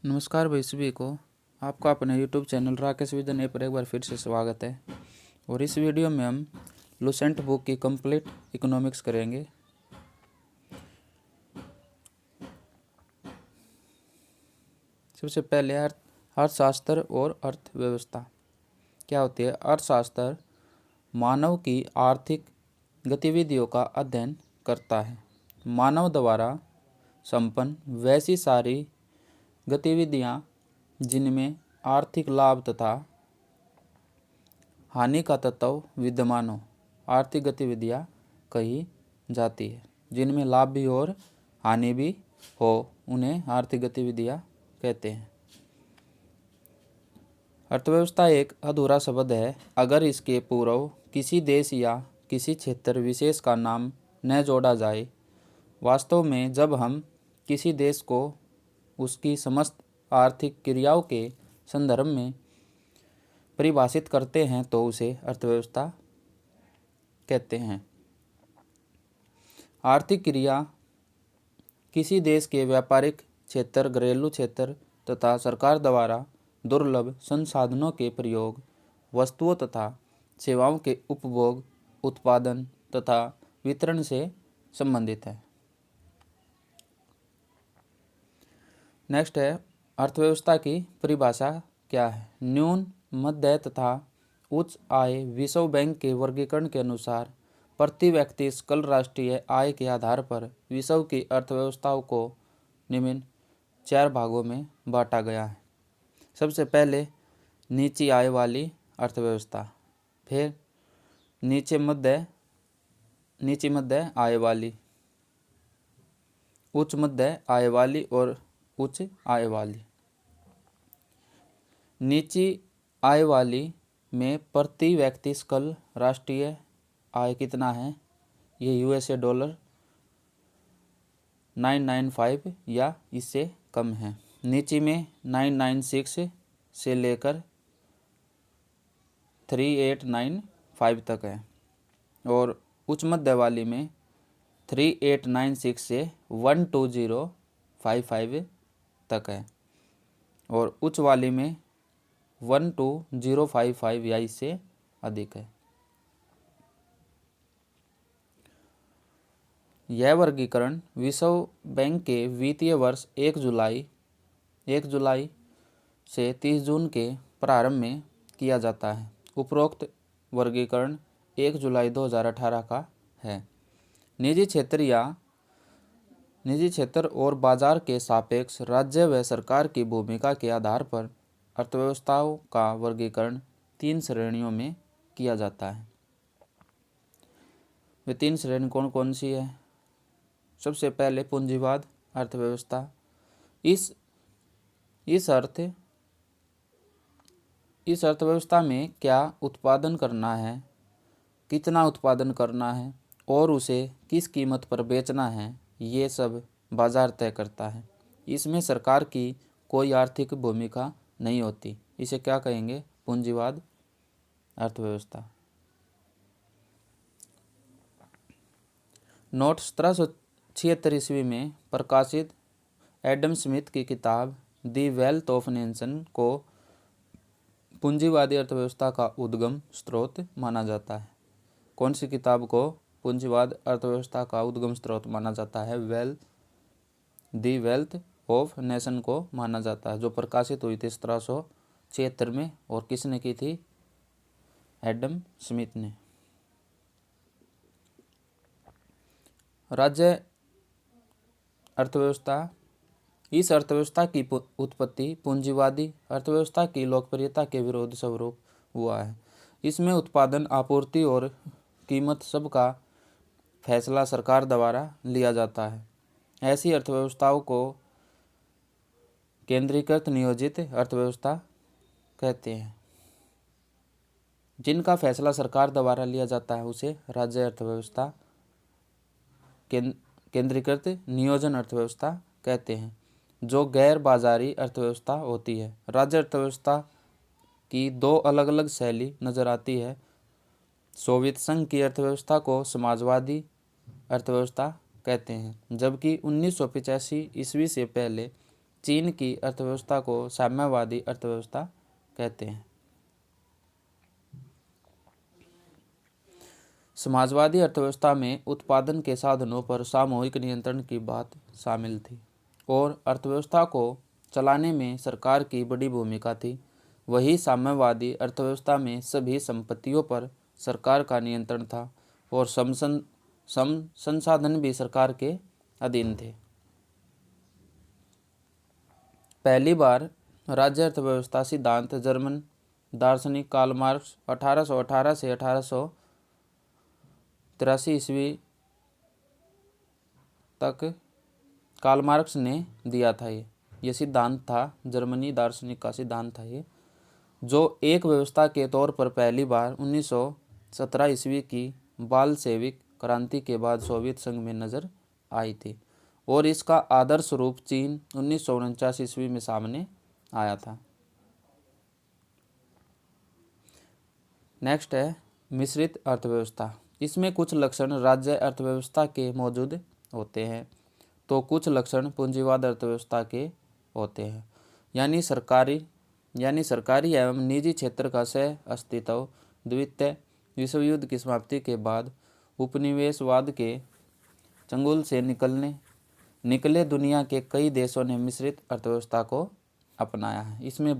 नमस्कार भाई सभी को। आपका अपने YouTube चैनल राकेश विजन पर एक बार फिर से स्वागत है। और इस वीडियो में हम लुसेंट बुक की कंप्लीट इकोनॉमिक्स करेंगे। सबसे पहले अर्थशास्त्र और अर्थव्यवस्था क्या होती है। अर्थशास्त्र मानव की आर्थिक गतिविधियों का अध्ययन करता है। मानव द्वारा संपन्न वैसी सारी गतिविधियाँ जिनमें आर्थिक लाभ तथा हानि का तत्व विद्यमान हो, आर्थिक गतिविधियाँ कही जाती है। जिनमें लाभ भी और हानि भी हो, उन्हें आर्थिक गतिविधियाँ कहते हैं। अर्थव्यवस्था एक अधूरा शब्द है अगर इसके पूर्व किसी देश या किसी क्षेत्र विशेष का नाम न जोड़ा जाए। वास्तव में जब हम किसी देश को उसकी समस्त आर्थिक क्रियाओं के संदर्भ में परिभाषित करते हैं तो उसे अर्थव्यवस्था कहते हैं। आर्थिक क्रिया किसी देश के व्यापारिक क्षेत्र, घरेलू क्षेत्र तथा सरकार द्वारा दुर्लभ संसाधनों के प्रयोग, वस्तुओं तथा सेवाओं के उपभोग, उत्पादन तथा वितरण से संबंधित है। नेक्स्ट है अर्थव्यवस्था की परिभाषा क्या है। न्यून, मध्य तथा उच्च आय विश्व बैंक के वर्गीकरण के अनुसार प्रति व्यक्ति सकल राष्ट्रीय आय के आधार पर विश्व की अर्थव्यवस्थाओं को निम्न 4 भागों में बांटा गया है। सबसे पहले नीची आय वाली अर्थव्यवस्था, फिर नीची मध्य आय वाली, उच्च मध्य आय वाली और उच्च आय वाली। नीची आय वाली में प्रति व्यक्ति सकल राष्ट्रीय आय कितना है, ये यूएसए डॉलर 995 या इससे कम है। नीची में 996 से लेकर 3895 तक है। और उच्च मध्य वाली में 3896 से 12055 तक है। और उच्च वाली में 12055 या इससे अधिक है। यह वर्गीकरण विश्व बैंक के वित्तीय वर्ष 1 जुलाई से 30 जून के प्रारंभ में किया जाता है। उपरोक्त वर्गीकरण 1 जुलाई 2018 का है। निजी क्षेत्र और बाजार के सापेक्ष राज्य व सरकार की भूमिका के आधार पर अर्थव्यवस्थाओं का वर्गीकरण 3 श्रेणियों में किया जाता है। वे 3 श्रेणी कौन कौन सी है। सबसे पहले पूंजीवाद अर्थव्यवस्था। इस अर्थव्यवस्था में क्या उत्पादन करना है, कितना उत्पादन करना है और उसे किस कीमत पर बेचना है, ये सब बाजार तय करता है। इसमें सरकार की कोई आर्थिक भूमिका नहीं होती। इसे क्या कहेंगे, पूंजीवाद अर्थव्यवस्था। नोट 1776 ईस्वी में प्रकाशित एडम स्मिथ की किताब दी वेल्थ ऑफ नेशन को पूंजीवादी अर्थव्यवस्था का उद्गम स्रोत माना जाता है। कौन सी किताब को पूंजीवाद अर्थव्यवस्था का उद्गम स्रोत माना जाता है? दी वेल्थ ऑफ नेशन को माना जाता है, जो प्रकाशित हुई थी 1776 में। और किसने की थी? एडम स्मिथ ने। राज्य अर्थव्यवस्था। इस अर्थव्यवस्था की उत्पत्ति पूंजीवादी अर्थव्यवस्था की लोकप्रियता के विरोध स्वरूप हुआ है। इसमें उत्पादन, आपूर्ति और कीमत सब का फैसला सरकार द्वारा लिया जाता है। ऐसी अर्थव्यवस्थाओं को केंद्रीकृत नियोजित अर्थव्यवस्था कहते हैं। जिनका फैसला सरकार द्वारा लिया जाता है उसे राज्य अर्थव्यवस्था, केंद्रीकृत नियोजन अर्थव्यवस्था कहते हैं, जो गैर बाजारी अर्थव्यवस्था होती है। राज्य अर्थव्यवस्था की 2 अलग अलग शैली नजर आती है। सोवियत संघ की अर्थव्यवस्था को समाजवादी अर्थव्यवस्था कहते हैं, जबकि 1985 ईस्वी से पहले चीन की अर्थव्यवस्था को साम्यवादी अर्थव्यवस्था कहते हैं। समाजवादी अर्थव्यवस्था में उत्पादन के साधनों पर सामूहिक नियंत्रण की बात शामिल थी और अर्थव्यवस्था को चलाने में सरकार की बड़ी भूमिका थी। वही साम्यवादी अर्थव्यवस्था में सभी संपत्तियों पर सरकार का नियंत्रण था और सम संसाधन भी सरकार के अधीन थे। पहली बार राज्य अर्थव्यवस्था सिद्धांत जर्मन दार्शनिक कार्ल मार्क्स 1818 से 1883 ईस्वी तक कार्ल मार्क्स ने दिया था। ये सिद्धांत था, जर्मनी दार्शनिक का सिद्धांत था ये, जो एक व्यवस्था के तौर पर पहली बार 1917 ईस्वी की बालशेविक क्रांति के बाद सोवियत संघ में नजर आई थी और इसका आदर्श रूप चीन 1949 ईस्वी में सामने आया था। नेक्स्ट है मिश्रित अर्थव्यवस्था। इसमें कुछ लक्षण राज्य अर्थव्यवस्था के मौजूद होते हैं तो कुछ लक्षण पूंजीवाद अर्थव्यवस्था के होते हैं, यानी सरकारी एवं निजी क्षेत्र का सह अस्तित्व। द्वितीय विश्व युद्ध की समाप्ति के बाद उपनिवेशवाद के चंगुल से निकले दुनिया के कई देशों ने मिश्रित अर्थव्यवस्था को अपनाया है। इसमें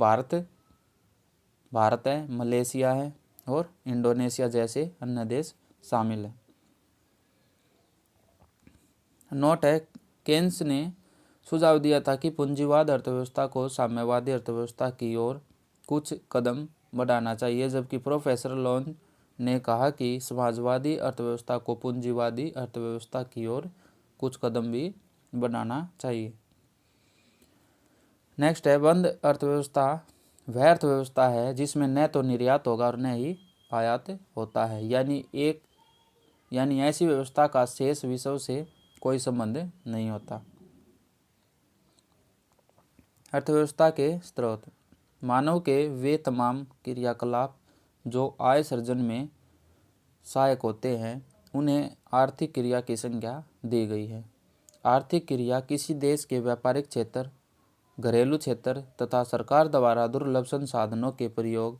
भारत है, मलेशिया है और इंडोनेशिया जैसे अन्य देश शामिल है। नोट है, केन्स ने सुझाव दिया था कि पूंजीवाद अर्थव्यवस्था को साम्यवादी अर्थव्यवस्था की ओर कुछ कदम बढ़ाना चाहिए, जबकि प्रोफेसर लॉन ने कहा कि समाजवादी अर्थव्यवस्था को पूंजीवादी अर्थव्यवस्था की ओर कुछ कदम भी बढ़ाना चाहिए। नेक्स्ट है बंद अर्थव्यवस्था। वह अर्थव्यवस्था है जिसमें न तो निर्यात होगा और न ही आयात होता है, यानी ऐसी व्यवस्था का शेष विश्व से कोई संबंध नहीं होता। अर्थव्यवस्था के स्रोत। मानव के वे तमाम क्रियाकलाप जो आय सृजन में सहायक होते हैं उन्हें आर्थिक क्रिया की संज्ञा दी गई है। आर्थिक क्रिया किसी देश के व्यापारिक क्षेत्र, घरेलू क्षेत्र तथा सरकार द्वारा दुर्लभ संसाधनों के प्रयोग,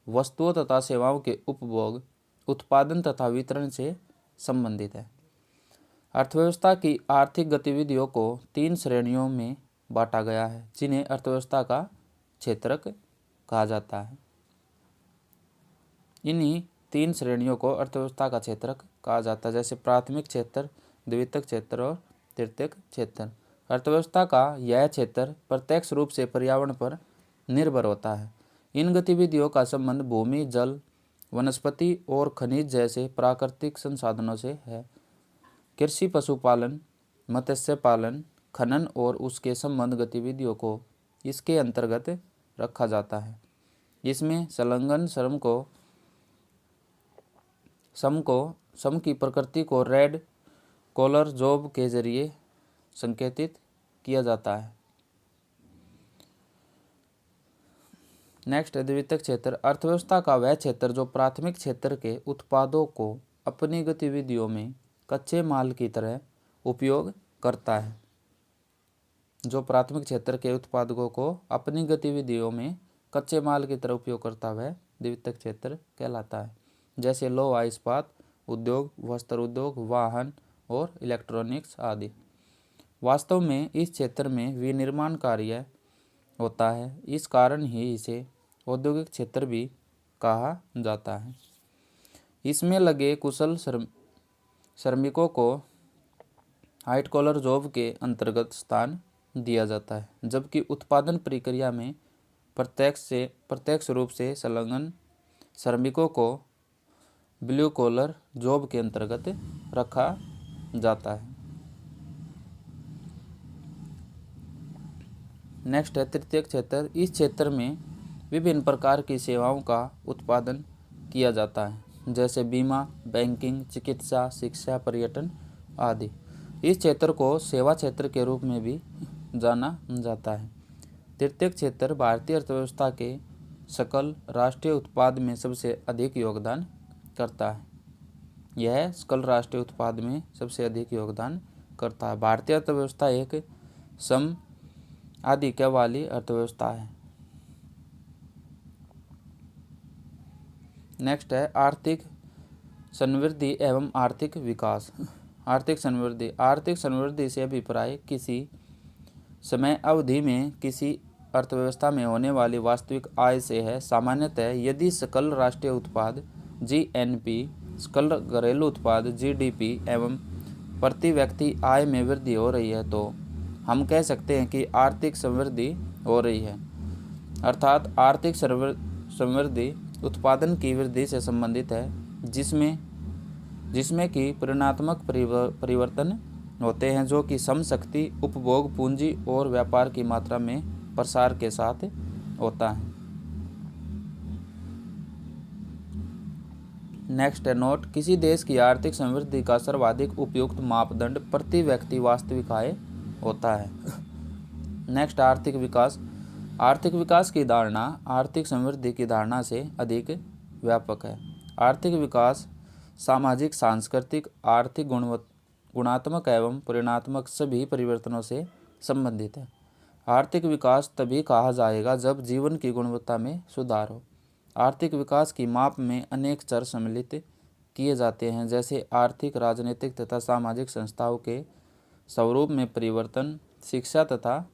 वस्तुओं तथा सेवाओं के उपभोग, उत्पादन तथा वितरण से संबंधित है। अर्थव्यवस्था की आर्थिक गतिविधियों को 3 श्रेणियों में बांटा गया है, जिन्हें अर्थव्यवस्था का क्षेत्रक कहा जाता है। इन्हीं 3 श्रेणियों को अर्थव्यवस्था का क्षेत्रक कहा जाता है, जैसे प्राथमिक क्षेत्र, द्वितीयक क्षेत्र और तृतीयक क्षेत्र। अर्थव्यवस्था का यह क्षेत्र प्रत्यक्ष रूप से पर्यावरण पर निर्भर होता है। इन गतिविधियों का संबंध भूमि, जल, वनस्पति और खनिज जैसे प्राकृतिक संसाधनों से है। कृषि, पशुपालन, मत्स्य पालन, खनन और उसके संबंध गतिविधियों को इसके अंतर्गत रखा जाता है। इसमें संलग्न श्रम की प्रकृति को रेड कॉलर जॉब के जरिए संकेतित किया जाता है। नेक्स्ट है द्वितीयक क्षेत्र। अर्थव्यवस्था का वह क्षेत्र जो प्राथमिक क्षेत्र के उत्पादों को अपनी गतिविधियों में कच्चे माल की तरह उपयोग करता है। जो प्राथमिक क्षेत्र के उत्पादों को अपनी गतिविधियों में कच्चे माल की तरह उपयोग करता है द्वितीयक क्षेत्र कहलाता है, जैसे लोहा इस्पात उद्योग, वस्त्र उद्योग, वाहन और इलेक्ट्रॉनिक्स आदि। वास्तव में इस क्षेत्र में विनिर्माण कार्य होता है, इस कारण ही इसे औद्योगिक क्षेत्र भी कहा जाता है। इसमें लगे कुशल श्रमिकों को व्हाइट कॉलर जॉब के अंतर्गत स्थान दिया जाता है, जबकि उत्पादन प्रक्रिया में प्रत्यक्ष रूप से संलग्न श्रमिकों को ब्लू कॉलर जॉब के अंतर्गत रखा जाता है। नेक्स्ट है तृतीयक क्षेत्र। इस क्षेत्र में विभिन्न प्रकार की सेवाओं का उत्पादन किया जाता है, जैसे बीमा, बैंकिंग, चिकित्सा, शिक्षा, पर्यटन आदि। इस क्षेत्र को सेवा क्षेत्र के रूप में भी जाना जाता है। तृतीयक क्षेत्र भारतीय अर्थव्यवस्था के सकल राष्ट्रीय उत्पाद में सबसे अधिक योगदान करता है। यह सकल राष्ट्रीय उत्पाद में सबसे अधिक योगदान करता है। भारतीय अर्थव्यवस्था एक सम आधिक्य वाली अर्थव्यवस्था है। नेक्स्ट है आर्थिक समृद्धि एवं आर्थिक विकास। आर्थिक समृद्धि से अभिप्राय किसी समय अवधि में किसी अर्थव्यवस्था में होने वाली वास्तविक आय से है। सामान्यतः यदि सकल राष्ट्रीय उत्पाद GNP, सकल घरेलू उत्पाद GDP एवं प्रति व्यक्ति आय में वृद्धि हो रही है तो हम कह सकते हैं कि आर्थिक समृद्धि हो रही है। अर्थात आर्थिक समृद्धि उत्पादन की वृद्धि से संबंधित है, जिसमें कि परिमाणात्मक परिवर्तन होते हैं जो कि श्रम शक्ति, उपभोग, पूंजी और व्यापार की मात्रा में प्रसार के साथ होता है। नेक्स्ट है नोट, किसी देश की आर्थिक समृद्धि का सर्वाधिक उपयुक्त मापदंड प्रति व्यक्ति वास्तविक आय होता है। नेक्स्ट आर्थिक विकास। आर्थिक विकास की धारणा आर्थिक समृद्धि की धारणा से अधिक व्यापक है। आर्थिक विकास सामाजिक, सांस्कृतिक, आर्थिक, गुणात्मक एवं परिमाणात्मक सभी परिवर्तनों से संबंधित है। आर्थिक विकास तभी कहा जाएगा जब जीवन की गुणवत्ता में सुधार हो। आर्थिक विकास की माप में अनेक चर सम्मिलित किए जाते हैं, जैसे आर्थिक, राजनीतिक तथा सामाजिक संस्थाओं के स्वरूप में परिवर्तन, शिक्षा तथा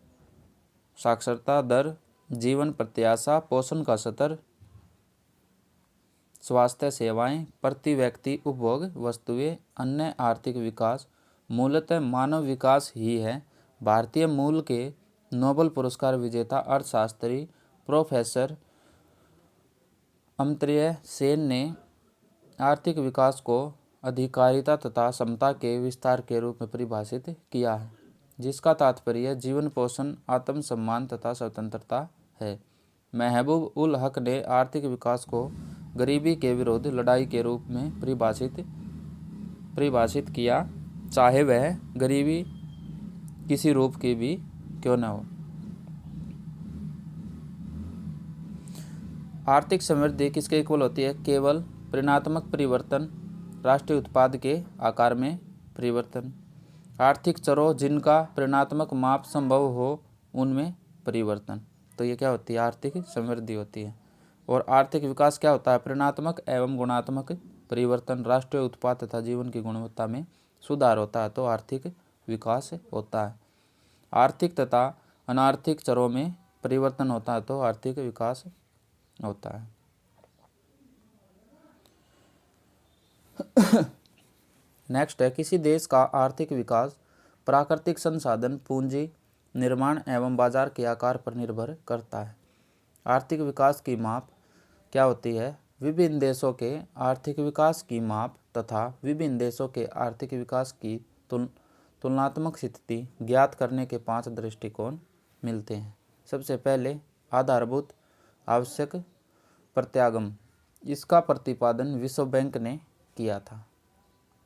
साक्षरता दर, जीवन प्रत्याशा, पोषण का स्तर, स्वास्थ्य सेवाएं, प्रति व्यक्ति उपभोग वस्तुएं। अन्य आर्थिक विकास मूलतः मानव विकास ही है। भारतीय मूल के नोबेल पुरस्कार विजेता अर्थशास्त्री प्रोफेसर अमर्त्य सेन ने आर्थिक विकास को अधिकारिता तथा समता के विस्तार के रूप में परिभाषित किया है, जिसका तात्पर्य जीवन पोषण, आत्मसम्मान तथा स्वतंत्रता है। महबूब उल हक ने आर्थिक विकास को गरीबी के विरुद्ध लड़ाई के रूप में परिभाषित किया, चाहे वह गरीबी किसी रूप की भी क्यों न हो। आर्थिक समृद्धि किसके इक्वल होती है? केवल परिमाणात्मक परिवर्तन, राष्ट्रीय उत्पाद के आकार में परिवर्तन, आर्थिक चरों जिनका परिमाणात्मक माप संभव हो उनमें परिवर्तन। तो ये क्या होती है? आर्थिक समृद्धि होती है। और आर्थिक विकास क्या होता है? परिमाणात्मक एवं गुणात्मक परिवर्तन, राष्ट्रीय उत्पाद तथा जीवन की गुणवत्ता में सुधार होता है तो आर्थिक विकास होता है। आर्थिक तथा अनार्थिक चरों में परिवर्तन होता है तो आर्थिक विकास होता है। नेक्स्ट है किसी देश का आर्थिक विकास प्राकृतिक संसाधन, पूंजी, निर्माण एवं बाजार के आकार पर निर्भर करता है। आर्थिक विकास की माप क्या होती है? विभिन्न देशों के आर्थिक विकास की माप तथा विभिन्न देशों के आर्थिक विकास की तुलनात्मक स्थिति ज्ञात करने के 5 दृष्टिकोण मिलते हैं। सबसे पहले आधारभूत आवश्यक प्रत्यागम, इसका प्रतिपादन विश्व बैंक ने किया था।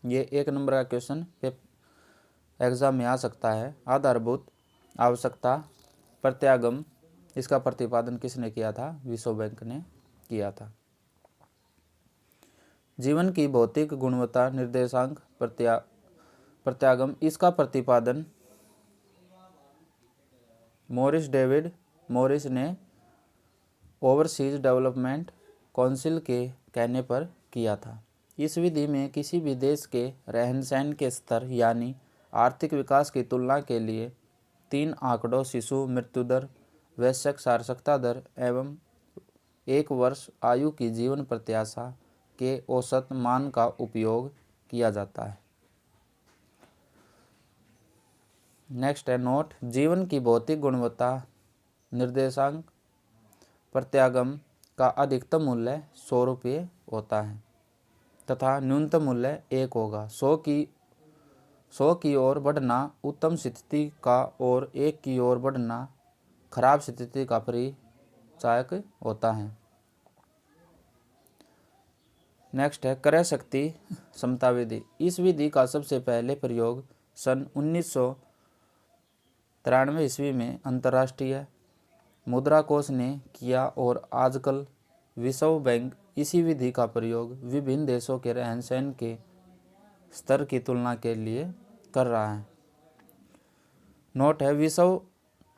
ये 1 नंबर का क्वेश्चन एग्जाम में आ सकता है। आधारभूत आवश्यकता प्रत्यागम, इसका प्रतिपादन किसने किया था? विश्व बैंक ने किया था। जीवन की भौतिक गुणवत्ता निर्देशांक प्रत्यागम, इसका प्रतिपादन मॉरिस डेविड मॉरिस ने ओवरसीज डेवलपमेंट काउंसिल के कहने पर किया था। इस विधि में किसी भी देश के रहन सहन के स्तर यानी आर्थिक विकास की तुलना के लिए 3 आंकड़ों शिशु मृत्यु दर, वयस्क साक्षरता दर एवं 1 वर्ष आयु की जीवन प्रत्याशा के औसत मान का उपयोग किया जाता है। नेक्स्ट है नोट, जीवन की भौतिक गुणवत्ता निर्देशांक प्रत्यागम का अधिकतम मूल्य 100 रुपये होता है तथा न्यूनतम मूल्य 1 होगा। 100 की ओर बढ़ना उत्तम स्थिति का और 1 की ओर बढ़ना खराब स्थिति का परिचायक होता है। नेक्स्ट है क्रय शक्ति समता विधि। इस विधि का सबसे पहले प्रयोग सन 1993 ईस्वी में अंतर्राष्ट्रीय मुद्रा कोष ने किया और आजकल विश्व बैंक इसी विधि का प्रयोग विभिन्न देशों के रहन सहन के स्तर की तुलना के लिए कर रहा है। नोट है विश्व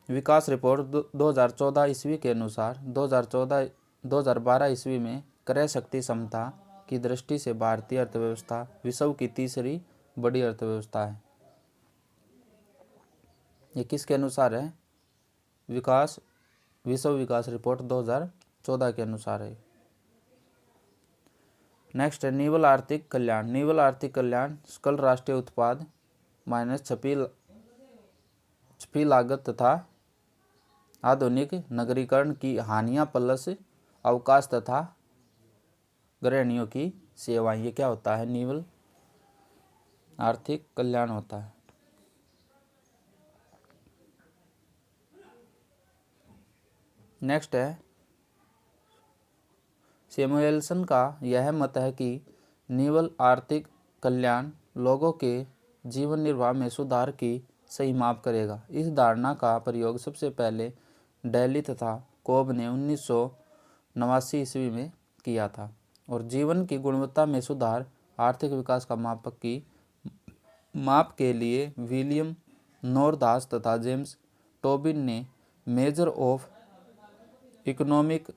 विकास रिपोर्ट 2014 ईस्वी के अनुसार 2012 ईस्वी में क्रय शक्ति क्षमता की दृष्टि से भारतीय अर्थव्यवस्था विश्व की तीसरी बड़ी अर्थव्यवस्था है। ये किसके अनुसार है? विश्व विकास रिपोर्ट 2014 के अनुसार है। नेक्स्ट है निवल आर्थिक कल्याण। निवल आर्थिक कल्याण सकल राष्ट्रीय उत्पाद माइनस छपी लागत तथा आधुनिक नगरीकरण की हानियां प्लस अवकाश तथा गृहिणियों की सेवाएं, ये क्या होता है? निवल आर्थिक कल्याण होता है। नेक्स्ट है सैमुएल्सन का यह मत है कि निवल आर्थिक कल्याण लोगों के जीवन निर्वाह में सुधार की सही माप करेगा। इस धारणा का प्रयोग सबसे पहले डेली तथा कोब ने 1989 ईस्वी में किया था और जीवन की गुणवत्ता में सुधार आर्थिक विकास का मापक की माप के लिए विलियम नोरदास तथा जेम्स टोबिन ने मेजर ऑफ इकोनॉमिक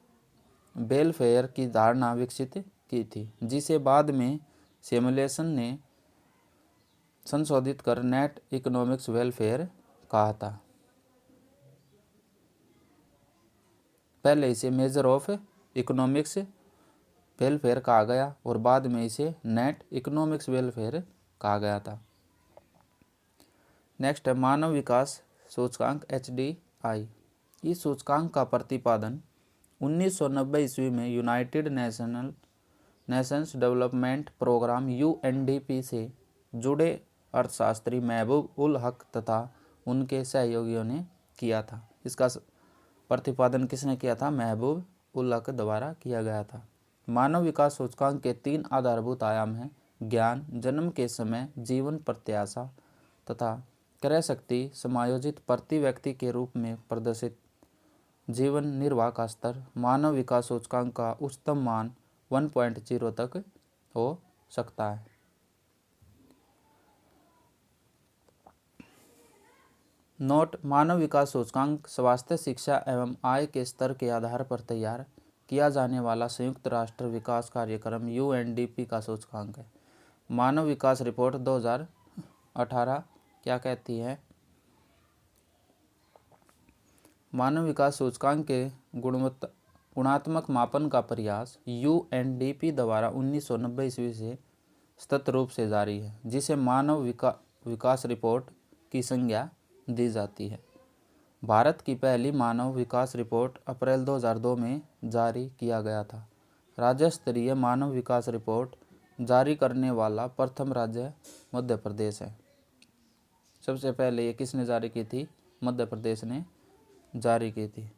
वेलफेयर की धारणा विकसित की थी, जिसे बाद में सैमुएल्सन ने संशोधित कर नेट इकोनॉमिक्स वेलफेयर कहा था। पहले इसे मेजर ऑफ इकोनॉमिक्स वेलफेयर कहा गया और बाद में इसे नेट इकोनॉमिक्स वेलफेयर कहा गया था। नेक्स्ट है मानव विकास सूचकांक HDI। इस सूचकांक का प्रतिपादन 1990 ईस्वी में United Nations Development Programme UNDP से जुड़े अर्थशास्त्री महबूब उल हक तथा उनके सहयोगियों ने किया था। इसका प्रतिपादन किसने किया था? महबूब उल हक द्वारा किया गया था। मानव विकास सूचकांक के 3 आधारभूत आयाम हैं: ज्ञान, जन्म के समय जीवन प्रत्याशा तथा क्रय शक्ति समायोजित प्रति व्यक्ति के रूप में प्रदर्शित जीवन निर्वाह का स्तर। मानव विकास सूचकांक का उच्चतम मान 1.0 तक हो सकता है। नोट: मानव विकास सूचकांक स्वास्थ्य, शिक्षा एवं आय के स्तर के आधार पर तैयार किया जाने वाला संयुक्त राष्ट्र विकास कार्यक्रम UNDP का सूचकांक है। मानव विकास रिपोर्ट 2018 क्या कहती है? मानव विकास सूचकांक के गुणात्मक मापन का प्रयास UNDP द्वारा 1990 ईस्वी से सतत रूप से जारी है, जिसे मानव विकास रिपोर्ट की संज्ञा दी जाती है। भारत की पहली मानव विकास रिपोर्ट अप्रैल 2002 में जारी किया गया था। राज्य स्तरीय मानव विकास रिपोर्ट जारी करने वाला प्रथम राज्य मध्य प्रदेश है। सबसे पहले ये किसने जारी की थी? मध्य प्रदेश ने जारी की थी।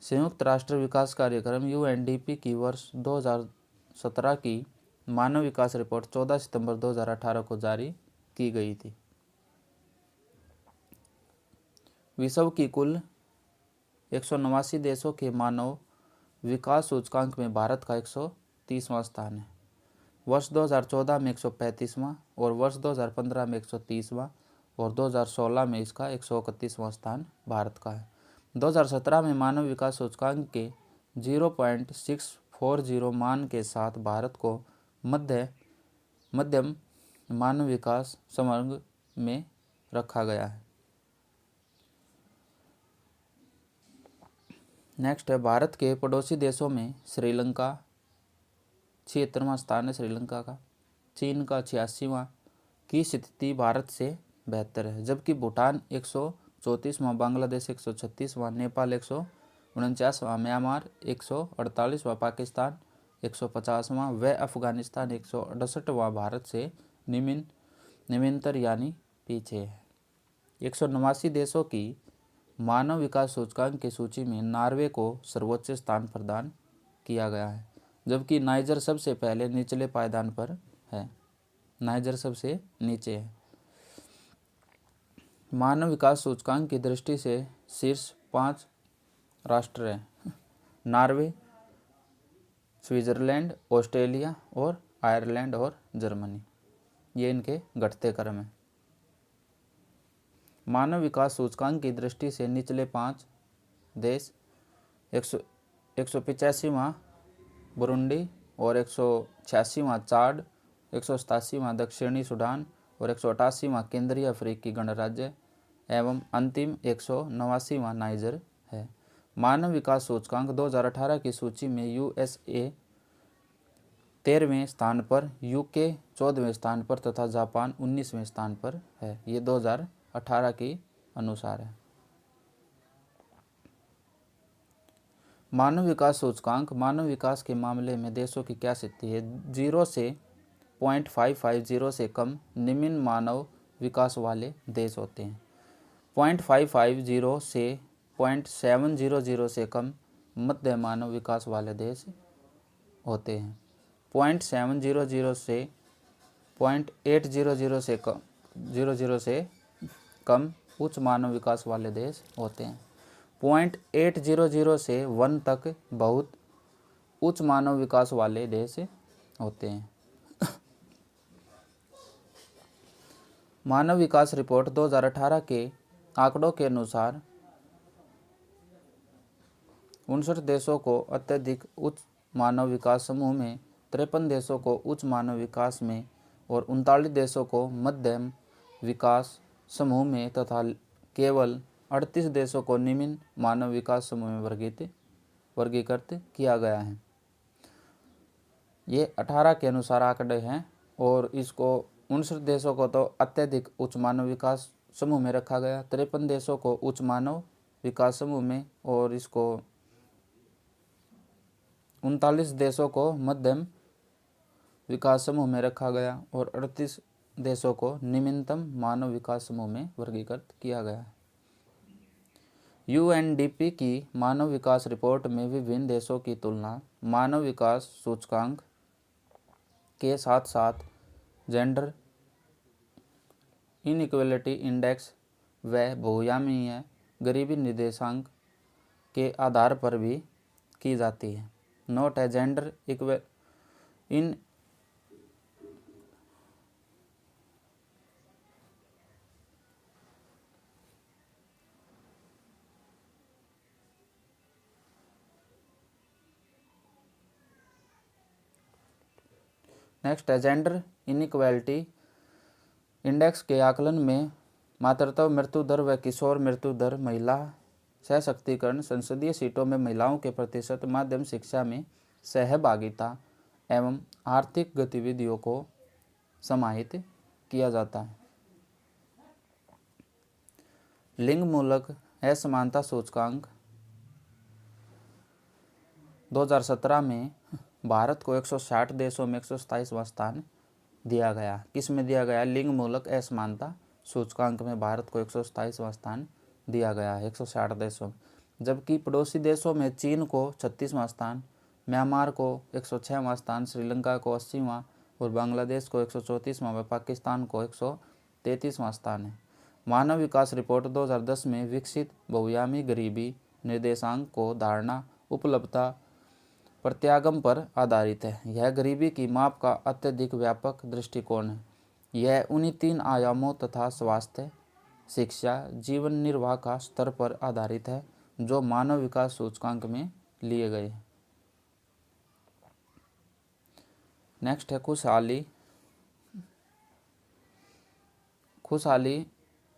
संयुक्त राष्ट्र विकास कार्यक्रम UNDP की वर्ष 2017 की मानव विकास रिपोर्ट 14 सितंबर 2018 को जारी की गई थी। विश्व की कुल 189 देशों के मानव विकास सूचकांक में भारत का 130वां स्थान है। वर्ष 2014 में 135वां और वर्ष 2015 में 130वां और 2016 में इसका 131वां स्थान भारत का है। 2017 में मानव विकास सूचकांक के 0.640 मान के साथ भारत को मध्यम मानव विकास समग्र में रखा गया है। नेक्स्ट है भारत के पड़ोसी देशों में श्रीलंका 76वां स्थान है श्रीलंका का। चीन का 86वां की स्थिति भारत से बेहतर है, जबकि भूटान 134वां, बांग्लादेश 136वां, नेपाल 149वां, म्यांमार 148वां, पाकिस्तान 150वां व अफगानिस्तान 168वां भारत से निम्नतर यानी पीछे है। 189 देशों की मानव विकास सूचकांक की सूची में नॉर्वे को सर्वोच्च स्थान प्रदान किया गया है, जबकि नाइजर सबसे पहले निचले पायदान पर है। नाइजर सबसे नीचे है। मानव विकास सूचकांक की दृष्टि से शीर्ष 5 राष्ट्र हैं: नॉर्वे, स्विट्जरलैंड, ऑस्ट्रेलिया और आयरलैंड और जर्मनी। ये इनके घटते क्रम हैं। मानव विकास सूचकांक की दृष्टि से निचले 5 देश 185वां बुरुंडी और 186वां चाड, 187वां दक्षिणी सूडान और 188वां केंद्रीय अफ्रीकी गणराज्य एवं अंतिम 189वां नाइजर है। मानव विकास सूचकांक 2018 की सूची में यूएसए 13वें स्थान पर, यूके 14वें स्थान पर तथा जापान 19वें स्थान पर है। ये 2018 के अनुसार है। मानव विकास सूचकांक मानव विकास के मामले में देशों की क्या स्थिति है। 0 से 0.550 से कम निम्न मानव विकास वाले देश होते हैं। 0.550 से 0.700 से कम मध्य मानव विकास वाले देश होते हैं। 0.700 से 0.800 से कम 00 से कम उच्च मानव विकास वाले देश होते हैं। 0.800 से 1 तक बहुत उच्च मानव विकास वाले देश होते हैं। मानव विकास रिपोर्ट 2018 के आंकड़ों के अनुसार 59 देशों को अत्यधिक उच्च मानव विकास समूह में, 53 देशों को उच्च मानव विकास में और 39 देशों को मध्यम विकास समूह में तथा केवल 38 देशों को निम्न मानव विकास समूह में वर्गीकृत किया गया है। ये 18 के अनुसार आंकड़े हैं और इसको 59 देशों को तो अत्यधिक उच्च मानव विकास समूह में रखा गया, 53 देशों को उच्च मानव विकास समूह में और इसको 39 देशों को मध्यम विकास समूह में रखा गया और 38 देशों को निम्नतम मानव विकास समूह में वर्गीकृत किया गया है। यूएनडीपी की मानव विकास रिपोर्ट में विभिन्न देशों की तुलना मानव विकास सूचकांक के साथ साथ जेंडर इनइक्वलिटी इंडेक्स व बहुआयामीय गरीबी निर्देशांक के आधार पर भी की जाती है। नोट है, जेंडर इन नेक्स्ट है, जेंडर इनइक्वालिटी इंडेक्स के आकलन में मातृत्व मृत्यु दर व किशोर मृत्यु दर, महिला सशक्तिकरण, संसदीय सीटों में महिलाओं के प्रतिशत, माध्यम शिक्षा में सहभागिता एवं आर्थिक गतिविधियों को समाहित किया जाता है। लिंग मूलक असमानता सूचकांक 2017 में भारत को 160 देशों में 127वां स्थान दिया गया। किस में दिया गया? लिंग मूलक असमानता सूचकांक में भारत को 127वां स्थान दिया गया है 160 देशों में, जबकि पड़ोसी देशों में चीन को 36वां स्थान, म्यांमार को 106वां स्थान, श्रीलंका को 80वां और बांग्लादेश को 134वां व पाकिस्तान को 133वां स्थान है। मानव विकास रिपोर्ट 2010 में विकसित बहुआयामी गरीबी निर्देशांक को धारणा उपलब्धता प्रत्यागम पर आधारित है। यह गरीबी की माप का अत्यधिक व्यापक दृष्टिकोण है। यह उन्हीं 3 आयामों तथा स्वास्थ्य, शिक्षा, जीवन निर्वाह का स्तर पर आधारित है जो मानव विकास सूचकांक में लिए गए हैं। नेक्स्ट है खुशहाली। खुशहाली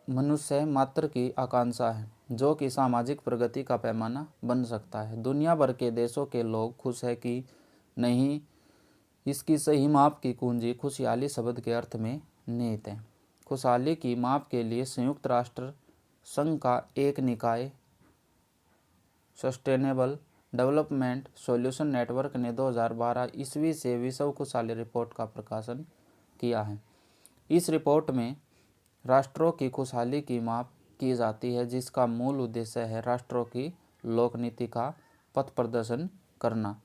मनुष्य मात्र की आकांक्षा है जो कि सामाजिक प्रगति का पैमाना बन सकता है। दुनिया भर के देशों के लोग खुश है कि नहीं, इसकी सही माप की कुंजी खुशहाली शब्द के अर्थ में निहित है। खुशहाली की माप के लिए संयुक्त राष्ट्र संघ का एक निकाय सस्टेनेबल डेवलपमेंट सॉल्यूशन नेटवर्क ने 2012 ईस्वी से विश्व खुशहाली रिपोर्ट का प्रकाशन किया है। इस रिपोर्ट में राष्ट्रों की खुशहाली की माप की जाती है जिसका मूल उद्देश्य है राष्ट्रों की लोक नीति का पथ प्रदर्शन करना।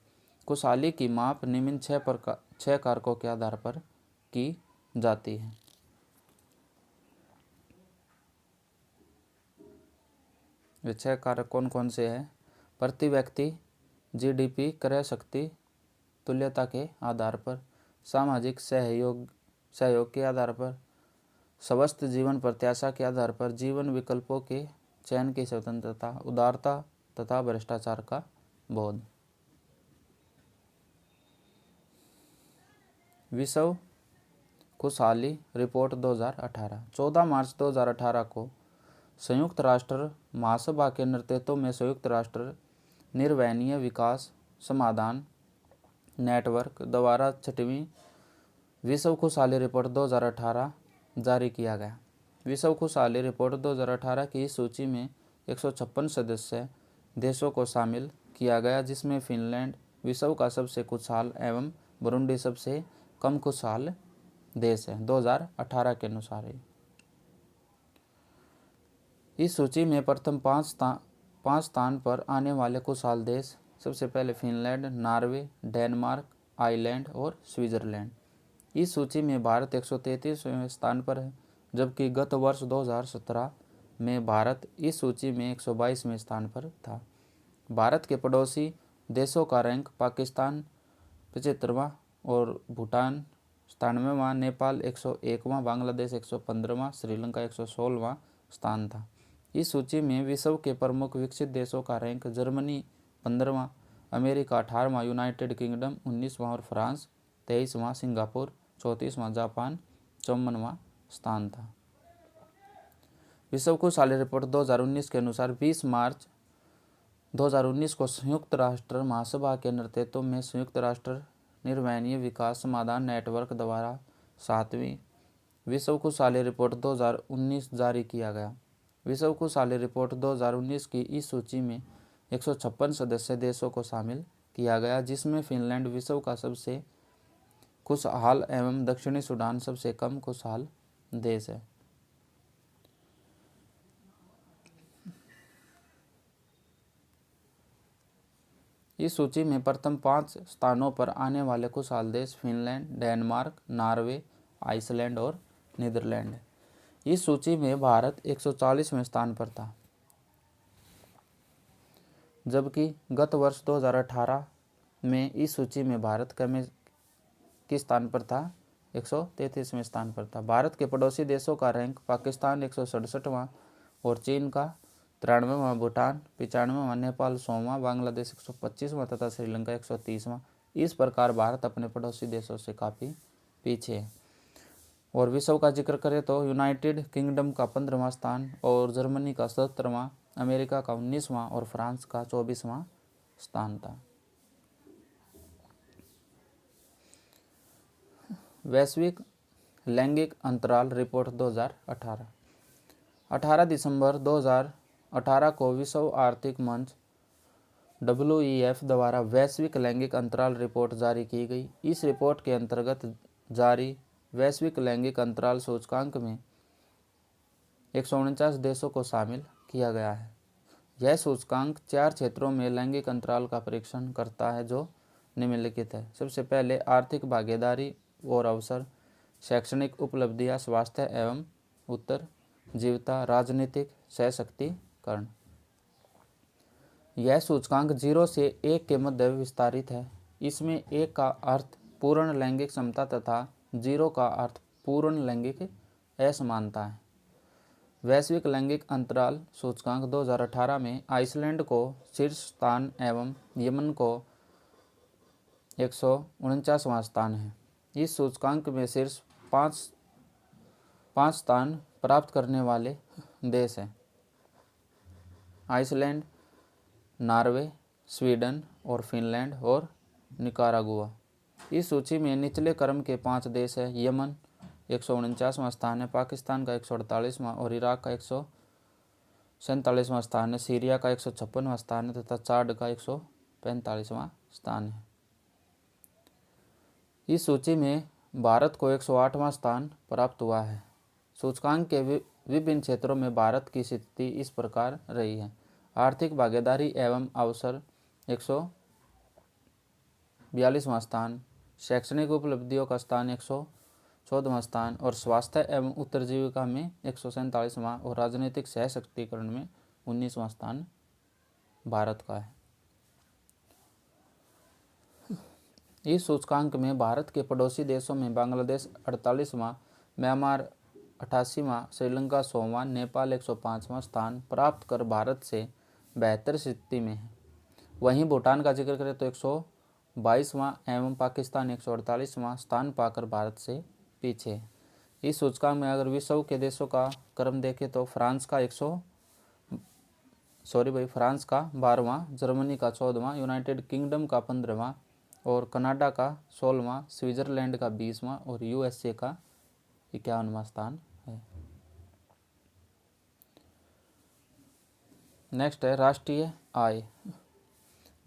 खुशहाली की माप निम्न 6 कारकों के आधार पर की जाती है। ये 6 कारक कौन कौन से हैं? प्रति व्यक्ति जीडीपी, क्रय शक्ति तुल्यता के आधार पर, सामाजिक सहयोग के आधार पर, स्वस्थ जीवन प्रत्याशा के आधार पर जीवन विकल्पों के चयन की स्वतंत्रता, उदारता तथा भ्रष्टाचार का बोध। विश्व खुशहाली रिपोर्ट 2018। 14 मार्च 2018 को संयुक्त राष्ट्र महासभा के नेतृत्व में संयुक्त राष्ट्र निर्वहनीय विकास समाधान नेटवर्क द्वारा 6वीं विश्व खुशहाली रिपोर्ट 2018 जारी किया गया। विश्व खुशहाली रिपोर्ट 2018 की इस सूची में 156 सदस्य देशों को शामिल किया गया, जिसमें फिनलैंड विश्व का सबसे खुशहाल एवं बुरुंडी सबसे कम खुशहाल देश है 2018 के अनुसार। इस सूची में प्रथम पाँच स्थान पर आने वाले खुशहाल देश सबसे पहले फिनलैंड, नॉर्वे, डेनमार्क, आइलैंड और स्विट्जरलैंड। इस सूची में भारत 133वें स्थान पर है, जबकि गत वर्ष 2017 में भारत इस सूची में 122वें स्थान पर था। भारत के पड़ोसी देशों का रैंक पाकिस्तान 75वां और भूटान 97वां, नेपाल 101वां, बांग्लादेश 115वां, श्रीलंका 116वां स्थान था। इस सूची में विश्व के प्रमुख विकसित देशों का रैंक जर्मनी 15वां, अमेरिका 18वां, यूनाइटेड किंगडम 19वां और फ्रांस 23वां, सिंगापुर 34वां, जापान 54वां स्थान था। विश्व खुशहाली रिपोर्ट 2019 के अनुसार 20 मार्च 2019 को संयुक्त राष्ट्र महासभा के नेतृत्व में संयुक्त राष्ट्र निर्वहनीय विकास समाधान नेटवर्क द्वारा 7वीं विश्व खुशहाली रिपोर्ट 2019 जारी किया गया। विश्व खुशहाली रिपोर्ट 2019 की इस सूची में 156 सदस्य देशों को शामिल किया गया, जिसमें फिनलैंड विश्व का सबसे खुशहाल एवं दक्षिणी सूडान सबसे कम खुशहाल देश है। इस सूची में प्रथम 5 स्थानों पर आने वाले खुशहाल देश फिनलैंड, डेनमार्क, नॉर्वे, आइसलैंड और नीदरलैंड है। इस सूची में भारत 140वें स्थान पर था, जबकि गत वर्ष 2018 में इस सूची में भारत किस स्थान पर था? 133वें स्थान पर था। भारत के पड़ोसी देशों का रैंक पाकिस्तान 167वां और चीन का 93वां, भूटान 95वां, नेपाल 100वां, बांग्लादेश 125वां तथा श्रीलंका 130वां। इस प्रकार भारत अपने पड़ोसी देशों से काफ़ी पीछे है। और विश्व का जिक्र करें तो यूनाइटेड किंगडम का 15वां स्थान और जर्मनी का 17वां, अमेरिका का 19वां और फ्रांस का 24वां स्थान था। वैश्विक लैंगिक अंतराल रिपोर्ट 2018। 18 दिसंबर 2018 को विश्व आर्थिक मंच WEF द्वारा वैश्विक लैंगिक अंतराल रिपोर्ट जारी की गई। इस रिपोर्ट के अंतर्गत जारी वैश्विक लैंगिक अंतराल सूचकांक में 149 देशों को शामिल किया गया है। यह सूचकांक 4 क्षेत्रों में लैंगिक अंतराल का परीक्षण करता है, जो निम्नलिखित है। सबसे पहले आर्थिक भागीदारी और अवसर, शैक्षणिक उपलब्धियां, स्वास्थ्य एवं उत्तरजीविता, राजनीतिक सशक्तिकरण। यह सूचकांक 0 से 1 के मध्य विस्तारित है। इसमें 1 का अर्थ पूर्ण लैंगिक समता तथा 0 का अर्थ पूर्ण लैंगिक असमानता है। वैश्विक लैंगिक अंतराल सूचकांक 2018 में आइसलैंड को शीर्ष स्थान एवं यमन को 149वां स्थान है। इस सूचकांक में शीर्ष पाँच स्थान प्राप्त करने वाले देश हैं आइसलैंड, नॉर्वे, स्वीडन और फिनलैंड और निकारागुआ। इस सूची में निचले क्रम के 5 देश हैं। यमन 149वां स्थान है, पाकिस्तान का 148वां और इराक का 147वां स्थान है, सीरिया का 156वां स्थान है तथा चाड का 145वां स्थान है। इस सूची में भारत को 108वां स्थान प्राप्त हुआ है। सूचकांक के विभिन्न क्षेत्रों में भारत की स्थिति इस प्रकार रही है। आर्थिक भागीदारी एवं अवसर 142वां स्थान, शैक्षणिक उपलब्धियों का स्थान 114वां स्थान और स्वास्थ्य एवं उत्तरजीविका में 147वां और राजनीतिक सशक्तिकरण में 19वां स्थान भारत का है। इस सूचकांक में भारत के पड़ोसी देशों में बांग्लादेश 48वां, म्यांमार 88वां, श्रीलंका 100वां, नेपाल 105वां स्थान प्राप्त कर भारत से बेहतर स्थिति में है। वहीं भूटान का जिक्र करें तो 122वां एवं पाकिस्तान 148वां स्थान पाकर भारत से पीछे है। इस सूचकांक में अगर विश्व के देशों का क्रम देखें तो फ्रांस का 12वां, जर्मनी का 14वां, यूनाइटेड किंगडम का 15वां और कनाडा का 16वां, स्विट्जरलैंड का 20वां और यूएसए का 51वां स्थान है। नेक्स्ट है राष्ट्रीय आय।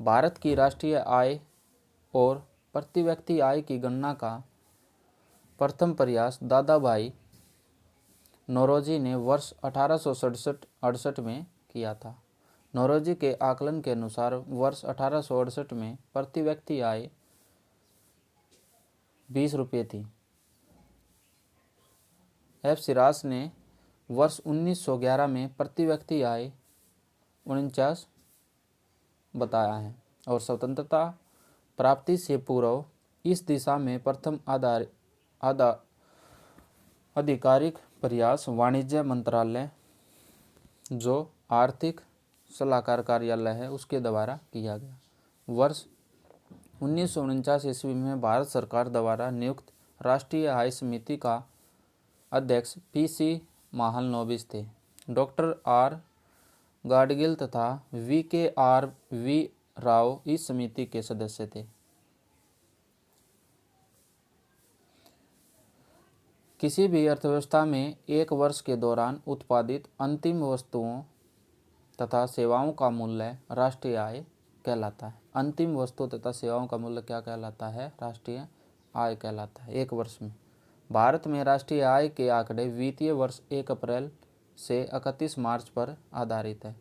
भारत की राष्ट्रीय आय और प्रति व्यक्ति आय की गणना का प्रथम प्रयास दादा भाई नौरोजी ने वर्ष 1867-68 में किया था। नौरोजी के आकलन के अनुसार वर्ष 1868 में प्रति व्यक्ति आय 20 रुपये थी। एफ सिरास ने वर्ष 1911 में प्रति व्यक्ति आय 49 बताया है और स्वतंत्रता प्राप्ति से पूर्व इस दिशा में प्रथम आधिकारिक प्रयास वाणिज्य मंत्रालय, जो आर्थिक सलाहकार कार्यालय है, उसके द्वारा किया गया। वर्ष 1949 ईस्वी में भारत सरकार द्वारा नियुक्त राष्ट्रीय आय समिति का अध्यक्ष पी.सी. महालनोबिस थे। Doctor R. गाडगिल तथा वी.के.आर.वी. राव इस समिति के सदस्य थे। किसी भी अर्थव्यवस्था में एक वर्ष के दौरान उत्पादित अंतिम वस्तुओं तथा सेवाओं का मूल्य राष्ट्रीय आय कहलाता है। अंतिम वस्तु तथा सेवाओं का मूल्य क्या कहलाता है? राष्ट्रीय आय कहलाता है एक वर्ष में। भारत में राष्ट्रीय आय के आंकड़े वित्तीय वर्ष 1 अप्रैल से 31 मार्च पर आधारित है।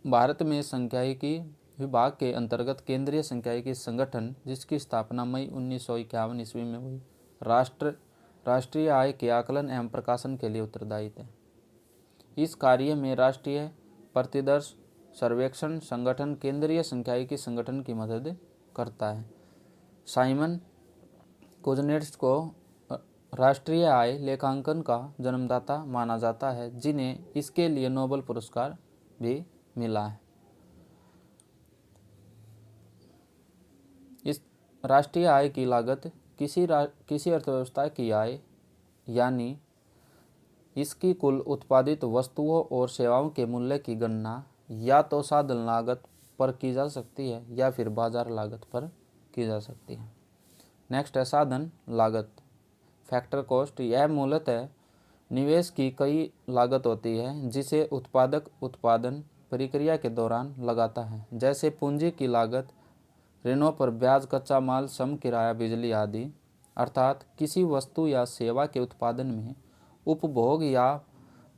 भारत में सांख्यिकी विभाग के अंतर्गत केंद्रीय सांख्यिकी संगठन, जिसकी स्थापना मई 1951 ईस्वी में हुई, राष्ट्रीय आय के आकलन एवं प्रकाशन के लिए उत्तरदायी है। इस कार्य में राष्ट्रीय प्रतिदर्श सर्वेक्षण संगठन केंद्रीय सांख्यिकी संगठन की मदद करता है। साइमन कुजनेट्स को राष्ट्रीय आय लेखांकन का जन्मदाता माना जाता है, जिन्हें इसके लिए नोबेल पुरस्कार भी मिला है। इस राष्ट्रीय आय की लागत किसी अर्थव्यवस्था की आय यानी इसकी कुल उत्पादित वस्तुओं और सेवाओं के मूल्य की गणना या तो साधन लागत पर की जा सकती है या फिर बाजार लागत पर की जा सकती है। नेक्स्ट है साधन लागत, फैक्टर कॉस्ट। यह मूलतः निवेश की कई लागत होती है जिसे उत्पादक उत्पादन प्रक्रिया के दौरान लगाता है, जैसे पूंजी की लागत, ऋणों पर ब्याज, कच्चा माल, श्रम, किराया, बिजली आदि। अर्थात किसी वस्तु या सेवा के उत्पादन में उपभोग या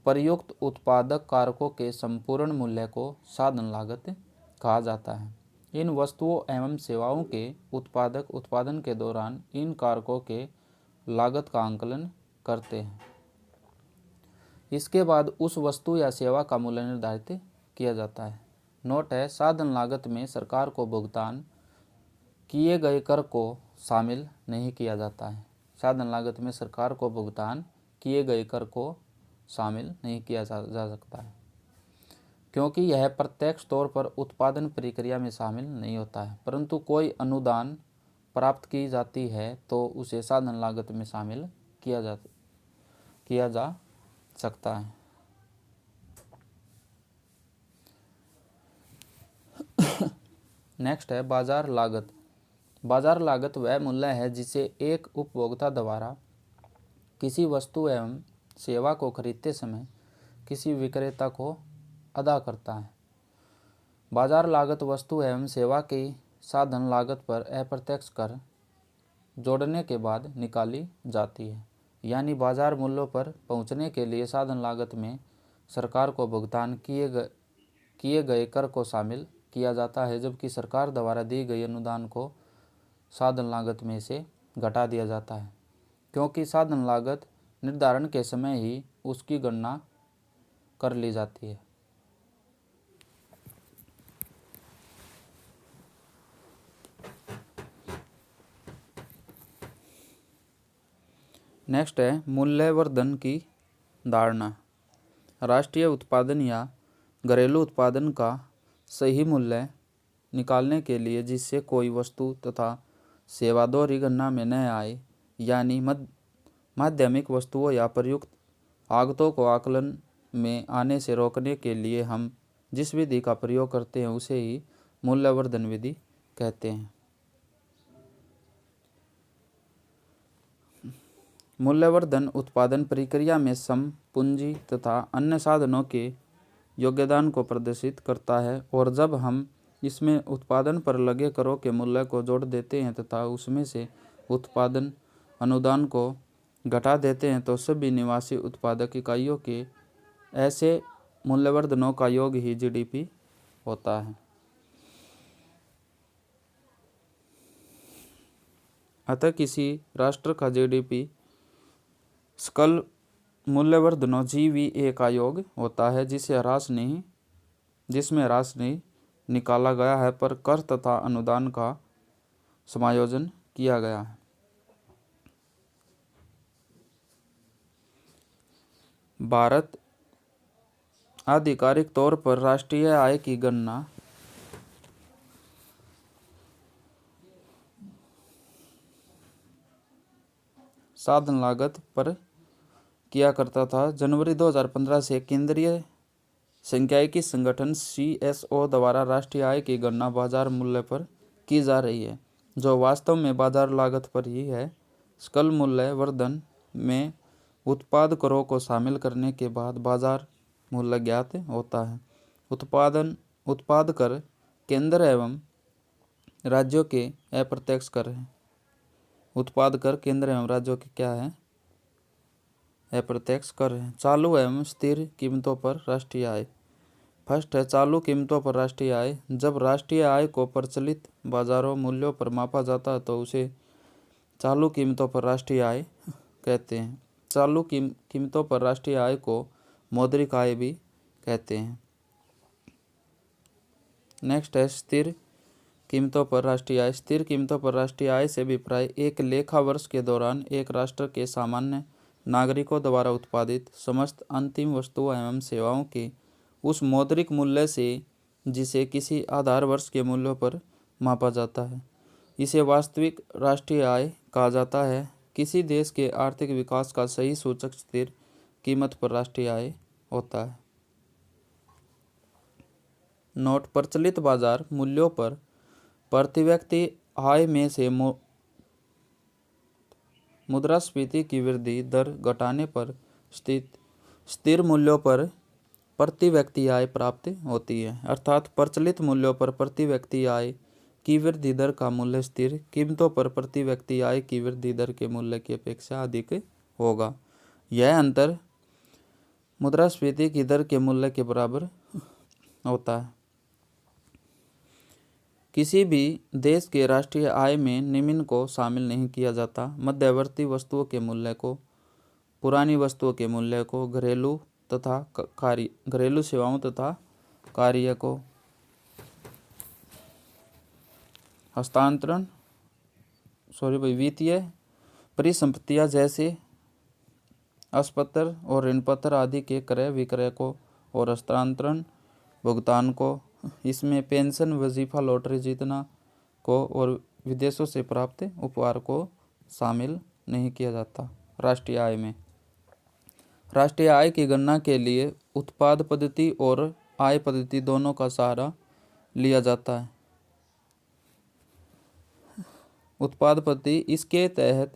प्रयुक्त उत्पादक कारकों के संपूर्ण मूल्य को साधन लागत कहा जाता है। इन वस्तुओं एवं सेवाओं के उत्पादक उत्पादन के दौरान इन कारकों के लागत का आंकलन करते हैं। इसके बाद उस वस्तु या सेवा का मूल्य निर्धारित किया जाता है। नोट है, साधन लागत में सरकार को भुगतान किए गए कर को शामिल नहीं किया जाता है। साधन लागत में सरकार को भुगतान किए गए कर को शामिल नहीं किया जा सकता है, क्योंकि यह प्रत्यक्ष तौर पर उत्पादन प्रक्रिया में शामिल नहीं होता है, परंतु कोई अनुदान प्राप्त की जाती है तो उसे साधन लागत में शामिल किया जा सकता है। नेक्स्ट है बाजार लागत। बाजार लागत वह मूल्य है जिसे एक उपभोक्ता द्वारा किसी वस्तु एवं सेवा को खरीदते समय किसी विक्रेता को अदा करता है। बाजार लागत वस्तु एवं सेवा की साधन लागत पर अप्रत्यक्ष कर जोड़ने के बाद निकाली जाती है। यानी बाजार मूल्यों पर पहुंचने के लिए साधन लागत में सरकार को भुगतान किए गए कर को शामिल किया जाता है, जबकि सरकार द्वारा दी गई अनुदान को साधन लागत में से घटा दिया जाता है, क्योंकि साधन लागत निर्धारण के समय ही उसकी गणना कर ली जाती है। नेक्स्ट है मूल्यवर्धन की धारणा। राष्ट्रीय उत्पादन या घरेलू उत्पादन का सही मूल्य निकालने के लिए जिससे कोई वस्तु तथा सेवा दोहरी गणना में न आए, यानी माध्यमिक वस्तुओं या प्रयुक्त आगतों को आकलन में आने से रोकने के लिए हम जिस विधि का प्रयोग करते हैं उसे ही मूल्यवर्धन विधि कहते हैं। मूल्यवर्धन उत्पादन प्रक्रिया में श्रम, पूंजी तथा अन्य साधनों के योगदान को प्रदर्शित करता है, और जब हम इसमें उत्पादन पर लगे करों के मूल्य को जोड़ देते हैं तथा उसमें से उत्पादन अनुदान को घटा देते हैं तो सभी निवासी उत्पादक इकाइयों के ऐसे मूल्यवर्धनों का योग ही जीडीपी होता है। अतः किसी राष्ट्र का जीडीपी सकल मूल्यवर्धनों जीवीए का योग होता है, जिसमें ह्रास नहीं निकाला गया है पर कर तथा अनुदान का समायोजन किया गया है। भारत आधिकारिक तौर पर राष्ट्रीय आय की गणना साधन लागत पर किया करता था। जनवरी 2015 से केंद्रीय सांख्यिकी संगठन CSO द्वारा राष्ट्रीय आय की गणना बाजार मूल्य पर की जा रही है, जो वास्तव में बाजार लागत पर ही है। सकल मूल्य वर्धन में उत्पाद करों को शामिल करने के बाद बाजार मूल्य ज्ञात होता है। उत्पाद कर केंद्र एवं राज्यों के अप्रत्यक्ष कर हैं। उत्पाद कर केंद्र एवं राज्यों के क्या है? अप्रत्यक्ष कर हैं। चालू एवं स्थिर कीमतों पर राष्ट्रीय आय। फर्स्ट है चालू कीमतों पर राष्ट्रीय आय। जब राष्ट्रीय आय को प्रचलित बाजारों मूल्यों पर मापा जाता है तो उसे चालू कीमतों पर राष्ट्रीय आय कहते हैं। चालू कीमतों पर राष्ट्रीय आय को मौद्रिक आय भी कहते हैं। नेक्स्ट है स्थिर कीमतों पर राष्ट्रीय आय। स्थिर कीमतों पर राष्ट्रीय आय से अभिप्राय एक लेखा वर्ष के दौरान एक राष्ट्र के सामान्य नागरिकों द्वारा उत्पादित समस्त अंतिम वस्तुओं एवं सेवाओं के उस मौद्रिक मूल्य से जिसे किसी आधार वर्ष के मूल्यों पर मापा जाता है। इसे वास्तविक राष्ट्रीय आय कहा जाता है। किसी देश के आर्थिक विकास का सही सूचक स्थिर कीमत पर राष्ट्रीय आय होता है। नोट प्रचलित बाजार मूल्यों पर प्रति व्यक्ति आय में से मुद्रास्फीति की वृद्धि दर घटाने पर स्थिर मूल्यों पर प्रति व्यक्ति आय प्राप्त होती है। अर्थात प्रचलित मूल्यों पर प्रति व्यक्ति आय की वृद्धि दर का मूल्य स्थिर कीमतों पर प्रति व्यक्ति आय की वृद्धि दर के मूल्य की अपेक्षा अधिक होगा। यह अंतर मुद्रास्फीति की दर के मूल्य के बराबर होता है। किसी भी देश के राष्ट्रीय आय में निम्न को शामिल नहीं किया जाता: मध्यवर्ती वस्तुओं के मूल्य को, पुरानी वस्तुओं के मूल्य को, घरेलू सेवाओं तथा कार्य को, वित्तीय परिसंपत्तियां जैसे असपत्र और ऋणपत्र आदि के क्रय विक्रय को और हस्तांतरण भुगतान को। इसमें पेंशन, वजीफा, लॉटरी जीतना को और विदेशों से प्राप्त उपहार को शामिल नहीं किया जाता। राष्ट्रीय आय में राष्ट्रीय आय की गणना के लिए उत्पाद पद्धति और आय पद्धति दोनों का सहारा लिया जाता है। उत्पाद पद्धति, इसके तहत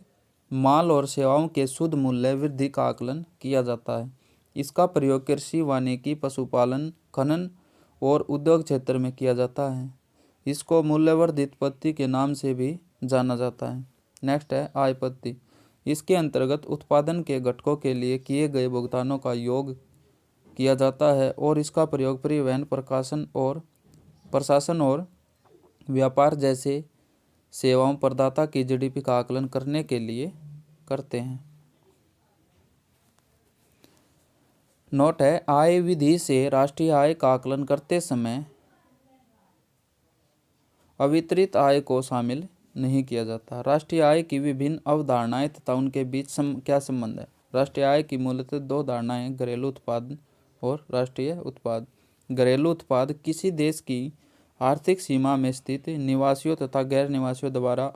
माल और सेवाओं के शुद्ध मूल्य वृद्धि का आकलन किया जाता है। इसका प्रयोग कृषि, वानिकी, पशुपालन, खनन और उद्योग क्षेत्र में किया जाता है। इसको मूल्यवर्धित पद्धति के नाम से भी जाना जाता है। नेक्स्ट है आय पद्धति। इसके अंतर्गत उत्पादन के घटकों के लिए किए गए भुगतानों का योग किया जाता है और इसका प्रयोग परिवहन, प्रशासन और व्यापार जैसे सेवाओं प्रदाता की जीडीपी का आकलन करने के लिए करते हैं। नोट है आय विधि से राष्ट्रीय आय का आकलन करते समय अवितरित आय को शामिल नहीं किया जाता। राष्ट्रीय आय की विभिन्न अवधारणाएं तथा उनके बीच क्या संबंध है? राष्ट्रीय आय की मूलतः दो धारणाएं, घरेलू उत्पाद और राष्ट्रीय उत्पाद। घरेलू उत्पाद किसी देश की आर्थिक सीमा में स्थित निवासियों तथा गैर निवासियों द्वारा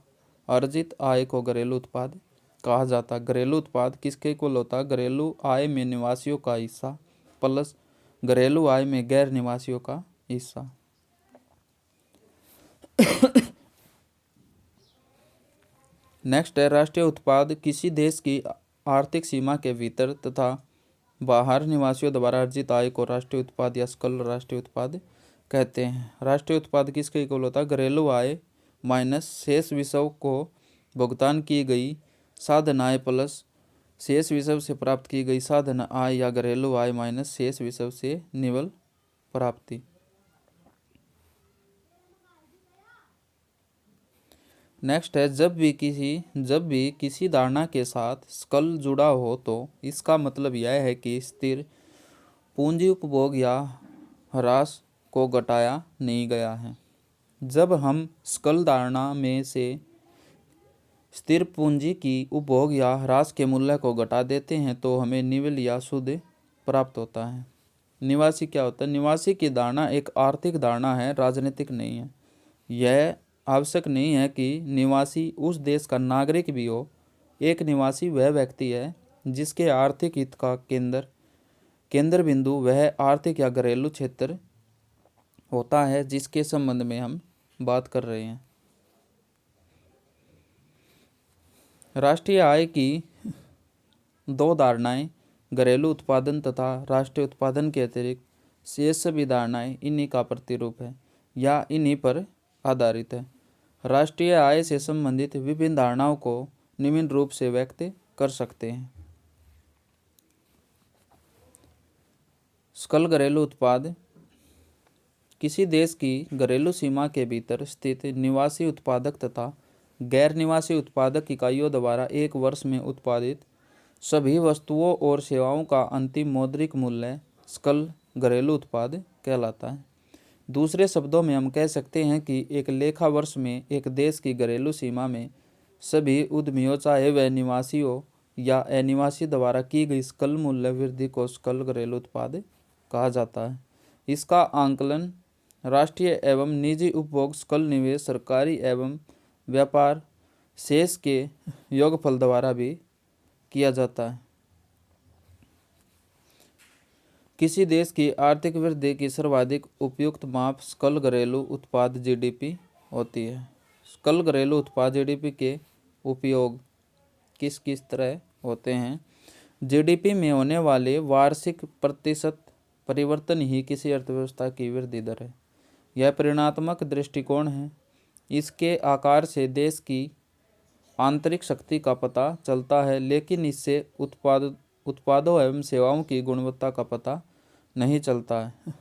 अर्जित आय को घरेलू उत्पाद कहा जाता है। घरेलू उत्पाद किसके इक्वल होता है? घरेलू आय में निवासियों का हिस्सा प्लस घरेलू आय में गैर निवासियों का हिस्सा। नेक्स्ट है राष्ट्रीय उत्पाद किसी देश की आर्थिक सीमा के भीतर तथा बाहर निवासियों द्वारा अर्जित आय को राष्ट्रीय उत्पाद या सकल राष्ट्रीय उत्पाद कहते हैं। राष्ट्रीय उत्पाद किसके इक्वल होता है? घरेलू आय माइनस शेष विषय को भुगतान की गई साधन आय प्लस शेष विषय से प्राप्त की गई साधन आय या घरेलू आय माइनस शेष विषय से निवल प्राप्ति। नेक्स्ट है जब भी किसी धारणा के साथ सकल जुड़ा हो तो इसका मतलब यह है कि स्थिर पूंजी उपभोग या ह्रास को घटाया नहीं गया है। जब हम सकल धारणा में से स्थिर पूंजी की उपभोग या ह्रास के मूल्य को घटा देते हैं तो हमें निवल या शुद्ध प्राप्त होता है। निवासी क्या होता है? निवासी की धारणा एक आर्थिक धारणा है, राजनीतिक नहीं है। यह आवश्यक नहीं है कि निवासी उस देश का नागरिक भी हो। एक निवासी वह व्यक्ति है जिसके आर्थिक हित का केंद्र बिंदु वह आर्थिक या घरेलू क्षेत्र होता है जिसके संबंध में हम बात कर रहे हैं। राष्ट्रीय आय की दो धारणाएं, घरेलू उत्पादन तथा राष्ट्रीय उत्पादन के अतिरिक्त शेष सभी धारणाएं इन्हीं का प्रतिरूप है या इन्हीं पर आधारित है। राष्ट्रीय आय से संबंधित विभिन्न धारणाओं को निम्न रूप से व्यक्त कर सकते हैं। सकल घरेलू उत्पाद किसी देश की घरेलू सीमा के भीतर स्थित निवासी उत्पादक तथा गैर निवासी उत्पादक इकाइयों द्वारा एक वर्ष में उत्पादित सभी वस्तुओं और सेवाओं का अंतिम मौद्रिक मूल्य सकल घरेलू उत्पाद कहलाता है। दूसरे शब्दों में हम कह सकते हैं कि एक लेखा वर्ष में एक देश की घरेलू सीमा में सभी उद्यमियों चाहे वह निवासी हो या अनिवासी द्वारा की गई सकल मूल्य वृद्धि को सकल घरेलू उत्पाद कहा जाता है। इसका आंकलन राष्ट्रीय एवं निजी उपभोग, सकल निवेश, सरकारी एवं व्यापार शेष के योगफल द्वारा भी किया जाता है। किसी देश की आर्थिक वृद्धि की सर्वाधिक उपयुक्त माप सकल घरेलू उत्पाद जीडीपी होती है। सकल घरेलू उत्पाद जीडीपी के उपयोग किस किस तरह होते हैं? जीडीपी में होने वाले वार्षिक प्रतिशत परिवर्तन ही किसी अर्थव्यवस्था की वृद्धि दर है। यह परिमाणात्मक दृष्टिकोण है। इसके आकार से देश की आंतरिक शक्ति का पता चलता है, लेकिन इससे उत्पादों एवं सेवाओं की गुणवत्ता का पता नहीं चलता है।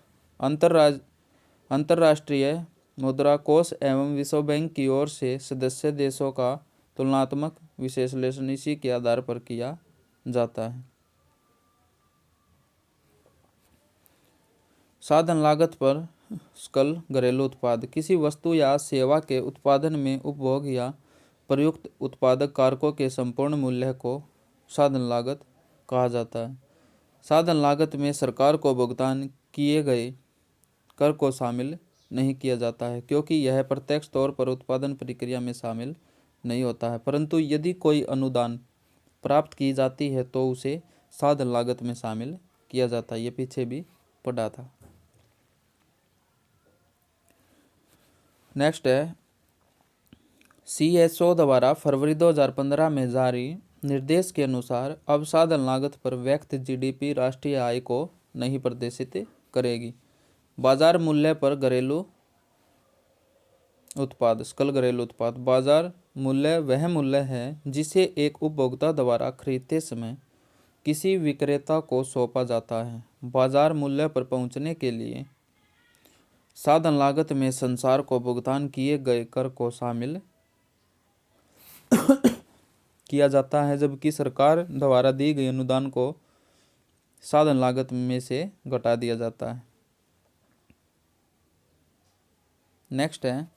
अंतर्राष्ट्रीय मुद्रा कोष एवं विश्व बैंक की ओर से सदस्य देशों का तुलनात्मक विश्लेषण इसी के आधार पर किया जाता है। साधन लागत पर सकल घरेलू उत्पाद किसी वस्तु या सेवा के उत्पादन में उपभोग या प्रयुक्त उत्पादक कारकों के संपूर्ण मूल्य को साधन लागत कहा जाता है। साधन लागत में सरकार को भुगतान किए गए कर को शामिल नहीं किया जाता है क्योंकि यह प्रत्यक्ष तौर पर उत्पादन प्रक्रिया में शामिल नहीं होता है, परंतु यदि कोई अनुदान प्राप्त की जाती है तो उसे साधन लागत में शामिल किया जाता है। ये पीछे भी पढ़ा था। नेक्स्ट है CSO द्वारा फरवरी 2015 में जारी निर्देश के अनुसार अब साधन लागत पर व्यक्त जीडीपी राष्ट्रीय आय को नहीं प्रदर्शित करेगी। बाजार मूल्य पर घरेलू उत्पाद, सकल घरेलू उत्पाद। बाजार मूल्य वह मूल्य है जिसे एक उपभोक्ता द्वारा खरीदते समय किसी विक्रेता को सौंपा जाता है। बाजार मूल्य पर पहुंचने के लिए साधन लागत में संसार को भुगतान किए गए कर को शामिल किया जाता है, जबकि सरकार द्वारा दी गई अनुदान को साधन लागत में से घटा दिया जाता है। नेक्स्ट है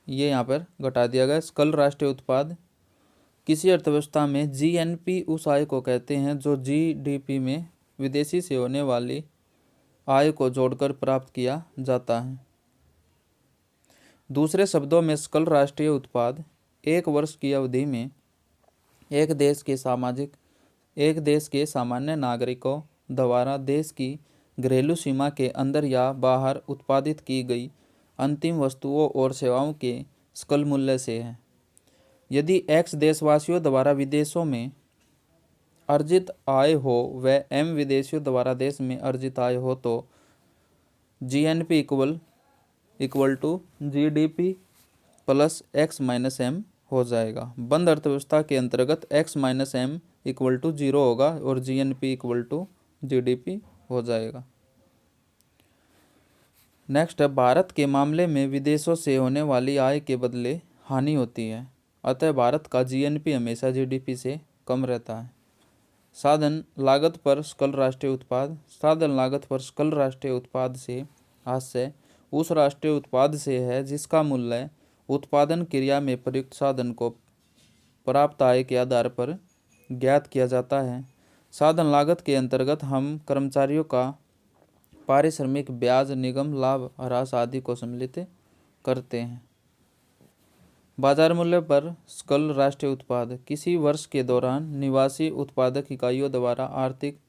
ये यहाँ पर घटा दिया गया। सकल राष्ट्रीय उत्पाद, किसी अर्थव्यवस्था में जीएनपी उस आय को कहते हैं जो जीडीपी में विदेशी से होने वाली आय को जोड़कर प्राप्त किया जाता है। दूसरे शब्दों में सकल राष्ट्रीय उत्पाद एक वर्ष की अवधि में एक देश के सामान्य नागरिकों द्वारा देश की घरेलू सीमा के अंदर या बाहर उत्पादित की गई अंतिम वस्तुओं और सेवाओं के सकल मूल्य से है। यदि एक्स देशवासियों द्वारा विदेशों में अर्जित आय हो व एम विदेशियों द्वारा देश में अर्जित आय हो तो GNP equal to GDP plus X minus M हो जाएगा। बंद अर्थव्यवस्था के अंतर्गत X minus M equal to 0 होगा और जीएनपी इक्वल टू जीडीपी हो जाएगा। नेक्स्ट है, भारत के मामले में विदेशों से होने वाली आय के बदले हानि होती है, अतः भारत का जीएनपी हमेशा जीडीपी से कम रहता है। साधन लागत पर सकल राष्ट्रीय उत्पाद, साधन लागत पर सकल राष्ट्रीय उत्पाद से आशय उस राष्ट्रीय उत्पाद से है जिसका मूल्य उत्पादन क्रिया में प्रयुक्त साधन को प्राप्त आय के आधार पर ज्ञात किया जाता है। साधन लागत के अंतर्गत हम कर्मचारियों का पारिश्रमिक, ब्याज, निगम लाभ, ह्रास आदि को सम्मिलित करते हैं। बाजार मूल्य पर सकल राष्ट्रीय उत्पाद, किसी वर्ष के दौरान निवासी उत्पादक इकाइयों द्वारा आर्थिक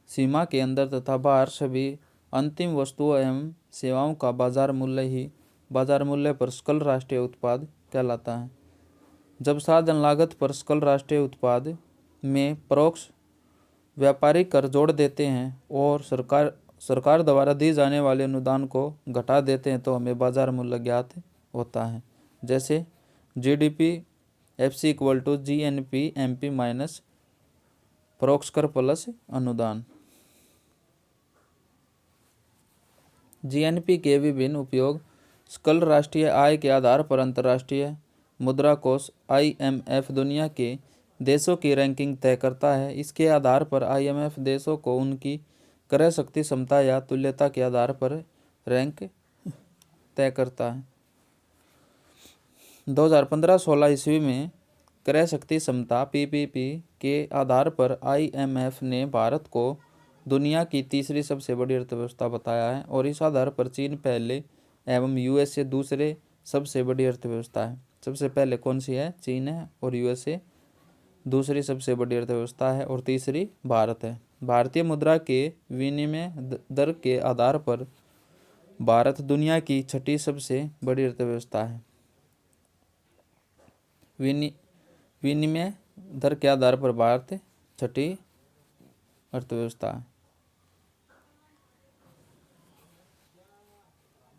सीमा के अंदर तथा बाहर सभी अंतिम वस्तुओं एवं सेवाओं का बाजार मूल्य ही बाजार मूल्य पर सकल राष्ट्रीय उत्पाद कहलाता है। जब साधन लागत पर सकल राष्ट्रीय उत्पाद में परोक्ष व्यापारिक कर जोड़ देते हैं और सरकार द्वारा दी जाने वाले अनुदान को घटा देते हैं तो हमें बाजार मूल्य ज्ञात होता है। जैसे GDP FC equal to GNP MP minus परोक्ष कर प्लस अनुदान। जीएनपी के विभिन्न उपयोग, सकल राष्ट्रीय आय के आधार पर अंतर्राष्ट्रीय मुद्रा कोष आईएमएफ दुनिया के देशों की रैंकिंग तय करता है। इसके आधार पर आईएमएफ देशों को उनकी क्रय शक्ति क्षमता या तुल्यता के आधार पर रैंक तय करता है। 2015-16 ईस्वी में क्रय शक्ति क्षमता पीपीपी के आधार पर आईएमएफ ने भारत को दुनिया की तीसरी सबसे बड़ी अर्थव्यवस्था बताया है और इस आधार पर चीन पहले एवं यूएसए दूसरे सबसे बड़ी अर्थव्यवस्था है। सबसे पहले कौन सी है? चीन है और यूएसए दूसरी सबसे बड़ी अर्थव्यवस्था है और तीसरी भारत है। भारतीय मुद्रा के विनिमय दर के आधार पर भारत दुनिया की छठी सबसे बड़ी अर्थव्यवस्था है। विनिमय दर के आधार पर भारत छठी अर्थव्यवस्था है।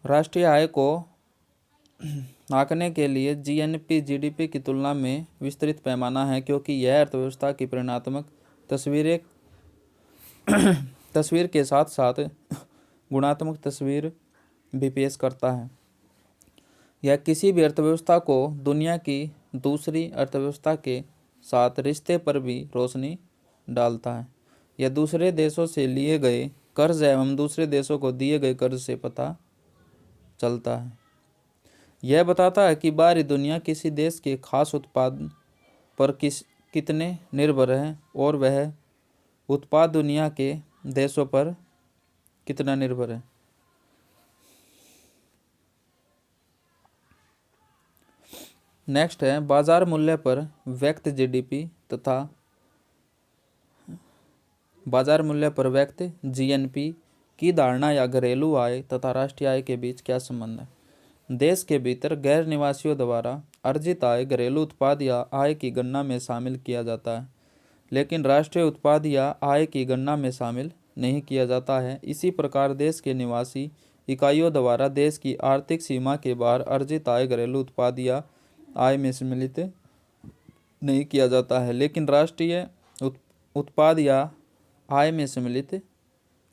राष्ट्रीय आय को आंकने के लिए जीएनपी जीडीपी की तुलना में विस्तृत पैमाना है क्योंकि यह अर्थव्यवस्था की परिमाणात्मक तस्वीर के साथ साथ गुणात्मक तस्वीर भी पेश करता है। यह किसी भी अर्थव्यवस्था को दुनिया की दूसरी अर्थव्यवस्था के साथ रिश्ते पर भी रोशनी डालता है। यह दूसरे देशों से लिए गए कर्ज एवं दूसरे देशों को दिए गए कर्ज से पता चलता है। यह बताता है कि बाहरी दुनिया किसी देश के खास उत्पाद पर कितने निर्भर है और वह उत्पाद दुनिया के देशों पर कितना निर्भर है। नेक्स्ट है, बाजार मूल्य पर व्यक्त जीडीपी तथा बाजार मूल्य पर व्यक्त जीएनपी की धारणा या घरेलू आय तथा राष्ट्रीय आय के बीच क्या संबंध है। देश के भीतर गैर निवासियों द्वारा अर्जित आय घरेलू उत्पाद या आय की गणना में शामिल किया जाता है, लेकिन राष्ट्रीय उत्पाद या आय की गणना में शामिल नहीं किया जाता है। इसी प्रकार देश के निवासी इकाइयों द्वारा देश की आर्थिक सीमा के बाहर अर्जित आय घरेलू उत्पाद या आय में सम्मिलित नहीं किया जाता है, लेकिन राष्ट्रीय उत्पाद या आय में सम्मिलित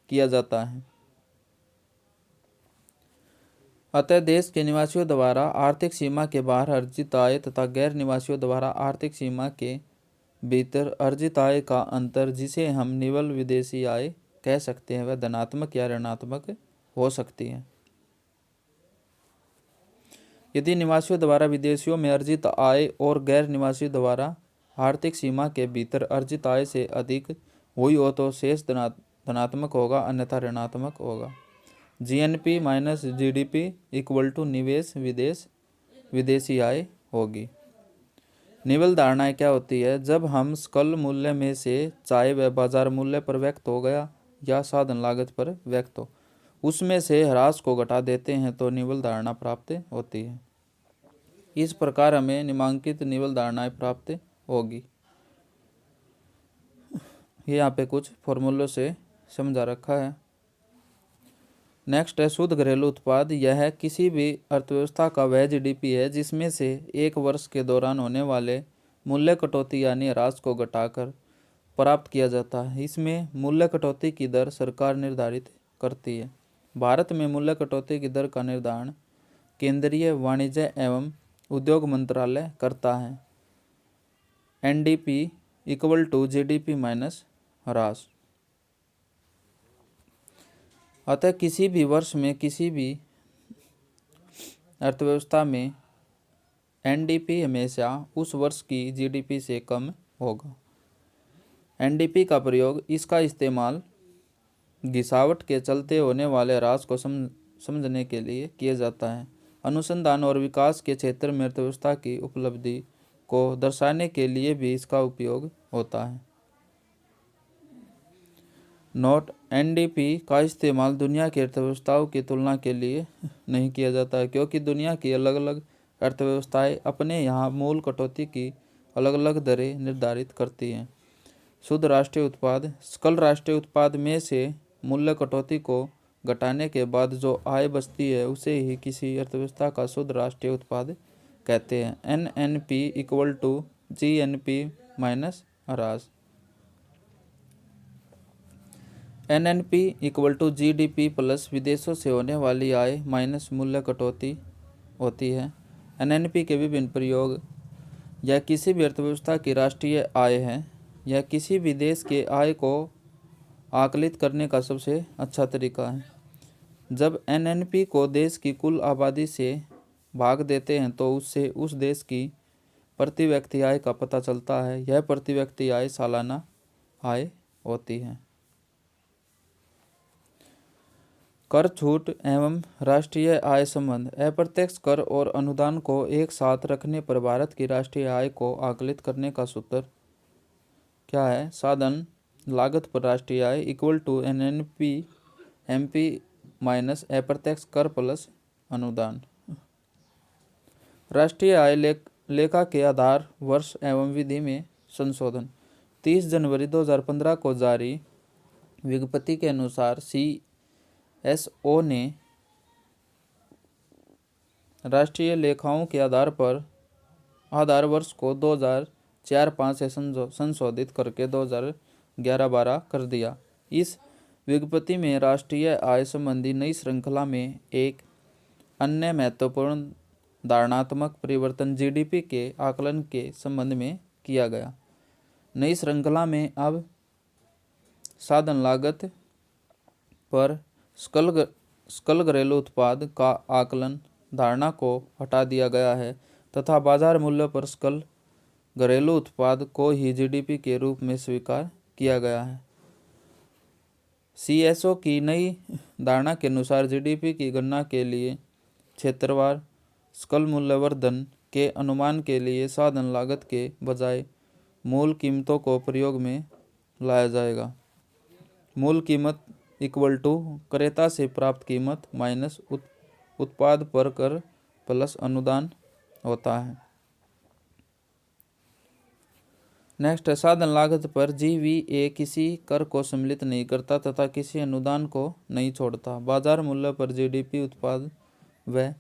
किया जाता है। अतः देश के निवासियों द्वारा आर्थिक सीमा के बाहर अर्जित आय तथा गैर निवासियों द्वारा आर्थिक सीमा के भीतर अर्जित आय का अंतर, जिसे हम निव्वल विदेशी आय कह सकते हैं, वह धनात्मक या ऋणात्मक हो सकती है। यदि निवासियों द्वारा विदेशियों में अर्जित आय और गैर निवासियों द्वारा आर्थिक सीमा के भीतर अर्जित आय से अधिक हुई हो तो शेष धनात्मक होगा, अन्यथा ऋणात्मक होगा। GNP minus GDP equal to निवेश विदेशी आय होगी। निवल धारणाएं क्या होती है? जब हम सकल मूल्य में से चाहे वह बाजार मूल्य पर व्यक्त हो गया या साधन लागत पर व्यक्त हो, उसमें से ह्रास को घटा देते हैं तो निवल धारणा प्राप्त होती है। इस प्रकार हमें निम्नांकित निवल धारणाएं प्राप्त होगी। ये यहाँ पे कुछ फॉर्मूलों से समझा रखा है। नेक्स्ट है शुद्ध घरेलू उत्पाद। यह किसी भी अर्थव्यवस्था का वह जीडीपी है जिसमें से एक वर्ष के दौरान होने वाले मूल्य कटौती यानी ह्रास को घटाकर प्राप्त किया जाता है। इसमें मूल्य कटौती की दर सरकार निर्धारित करती है। भारत में मूल्य कटौती की दर का निर्धारण केंद्रीय वाणिज्य एवं उद्योग मंत्रालय करता है। NDP equal to GDP minus ह्रास। अतः किसी भी वर्ष में किसी भी अर्थव्यवस्था में एनडीपी हमेशा उस वर्ष की जीडीपी से कम होगा। एनडीपी का प्रयोग, इसका इस्तेमाल घिसावट के चलते होने वाले ह्रास को समझने के लिए किया जाता है। अनुसंधान और विकास के क्षेत्र में अर्थव्यवस्था की उपलब्धि को दर्शाने के लिए भी इसका उपयोग होता है। नोट: एनडीपी का इस्तेमाल दुनिया की अर्थव्यवस्थाओं की तुलना के लिए नहीं किया जाता है, क्योंकि दुनिया की अलग अलग अर्थव्यवस्थाएं अपने यहाँ मूल कटौती की अलग अलग दरें निर्धारित करती हैं। शुद्ध राष्ट्रीय उत्पाद: सकल राष्ट्रीय उत्पाद में से मूल्य कटौती को घटाने के बाद जो आय बचती है उसे ही किसी अर्थव्यवस्था का शुद्ध राष्ट्रीय उत्पाद कहते हैं। NNP equal to GNP minus ह्रास। NNP equal to GDP plus विदेशों से होने वाली आय माइनस मूल्य कटौती होती है। एनएनपी के विभिन्न प्रयोग: यह किसी भी अर्थव्यवस्था की राष्ट्रीय आय है। यह किसी भी देश के आय को आकलित करने का सबसे अच्छा तरीका है। जब एनएनपी को देश की कुल आबादी से भाग देते हैं तो उससे उस देश की प्रति व्यक्ति आय का पता चलता है। यह प्रति व्यक्ति आय सालाना आय होती है। कर छूट एवं राष्ट्रीय आय संबंध: अप्रत्यक्ष कर और अनुदान को एक साथ रखने पर भारत की राष्ट्रीय आय को आकलित करने का सूत्र क्या है? साधन लागत पर राष्ट्रीय आय equal to NNP MP minus अप्रत्यक्ष कर प्लस अनुदान। राष्ट्रीय आय लेखा के आधार वर्ष एवं विधि में संशोधन: 30 जनवरी 2015 को जारी विज्ञप्ति के अनुसार सीएसओ ने राष्ट्रीय लेखाओं के आधार पर आधार वर्ष को 2004-5 से संशोधित करके 2011-12 कर दिया। इस विज्ञप्ति में राष्ट्रीय आय संबंधी नई श्रृंखला में एक अन्य महत्वपूर्ण धारणात्मक परिवर्तन जीडीपी के आकलन के संबंध में किया गया। नई श्रृंखला में अब साधन लागत पर सकल घरेलू उत्पाद का आकलन धारणा को हटा दिया गया है तथा बाजार मूल्य पर सकल घरेलू उत्पाद को ही जीडीपी के रूप में स्वीकार किया गया है। सीएसओ की नई धारणा के अनुसार जीडीपी की गणना के लिए क्षेत्रवार सकल मूल्यवर्धन के अनुमान के लिए साधन लागत के बजाय मूल कीमतों को प्रयोग में लाया जाएगा। मूल कीमत इक्वल टू क्रेता से प्राप्त कीमत माइनस उत्पाद पर कर प्लस अनुदान होता है। नेक्स्ट है साधन लागत पर जीवीए किसी कर को सम्मिलित नहीं करता तथा किसी अनुदान को नहीं छोड़ता। बाजार मूल्य पर जीडीपी उत्पाद व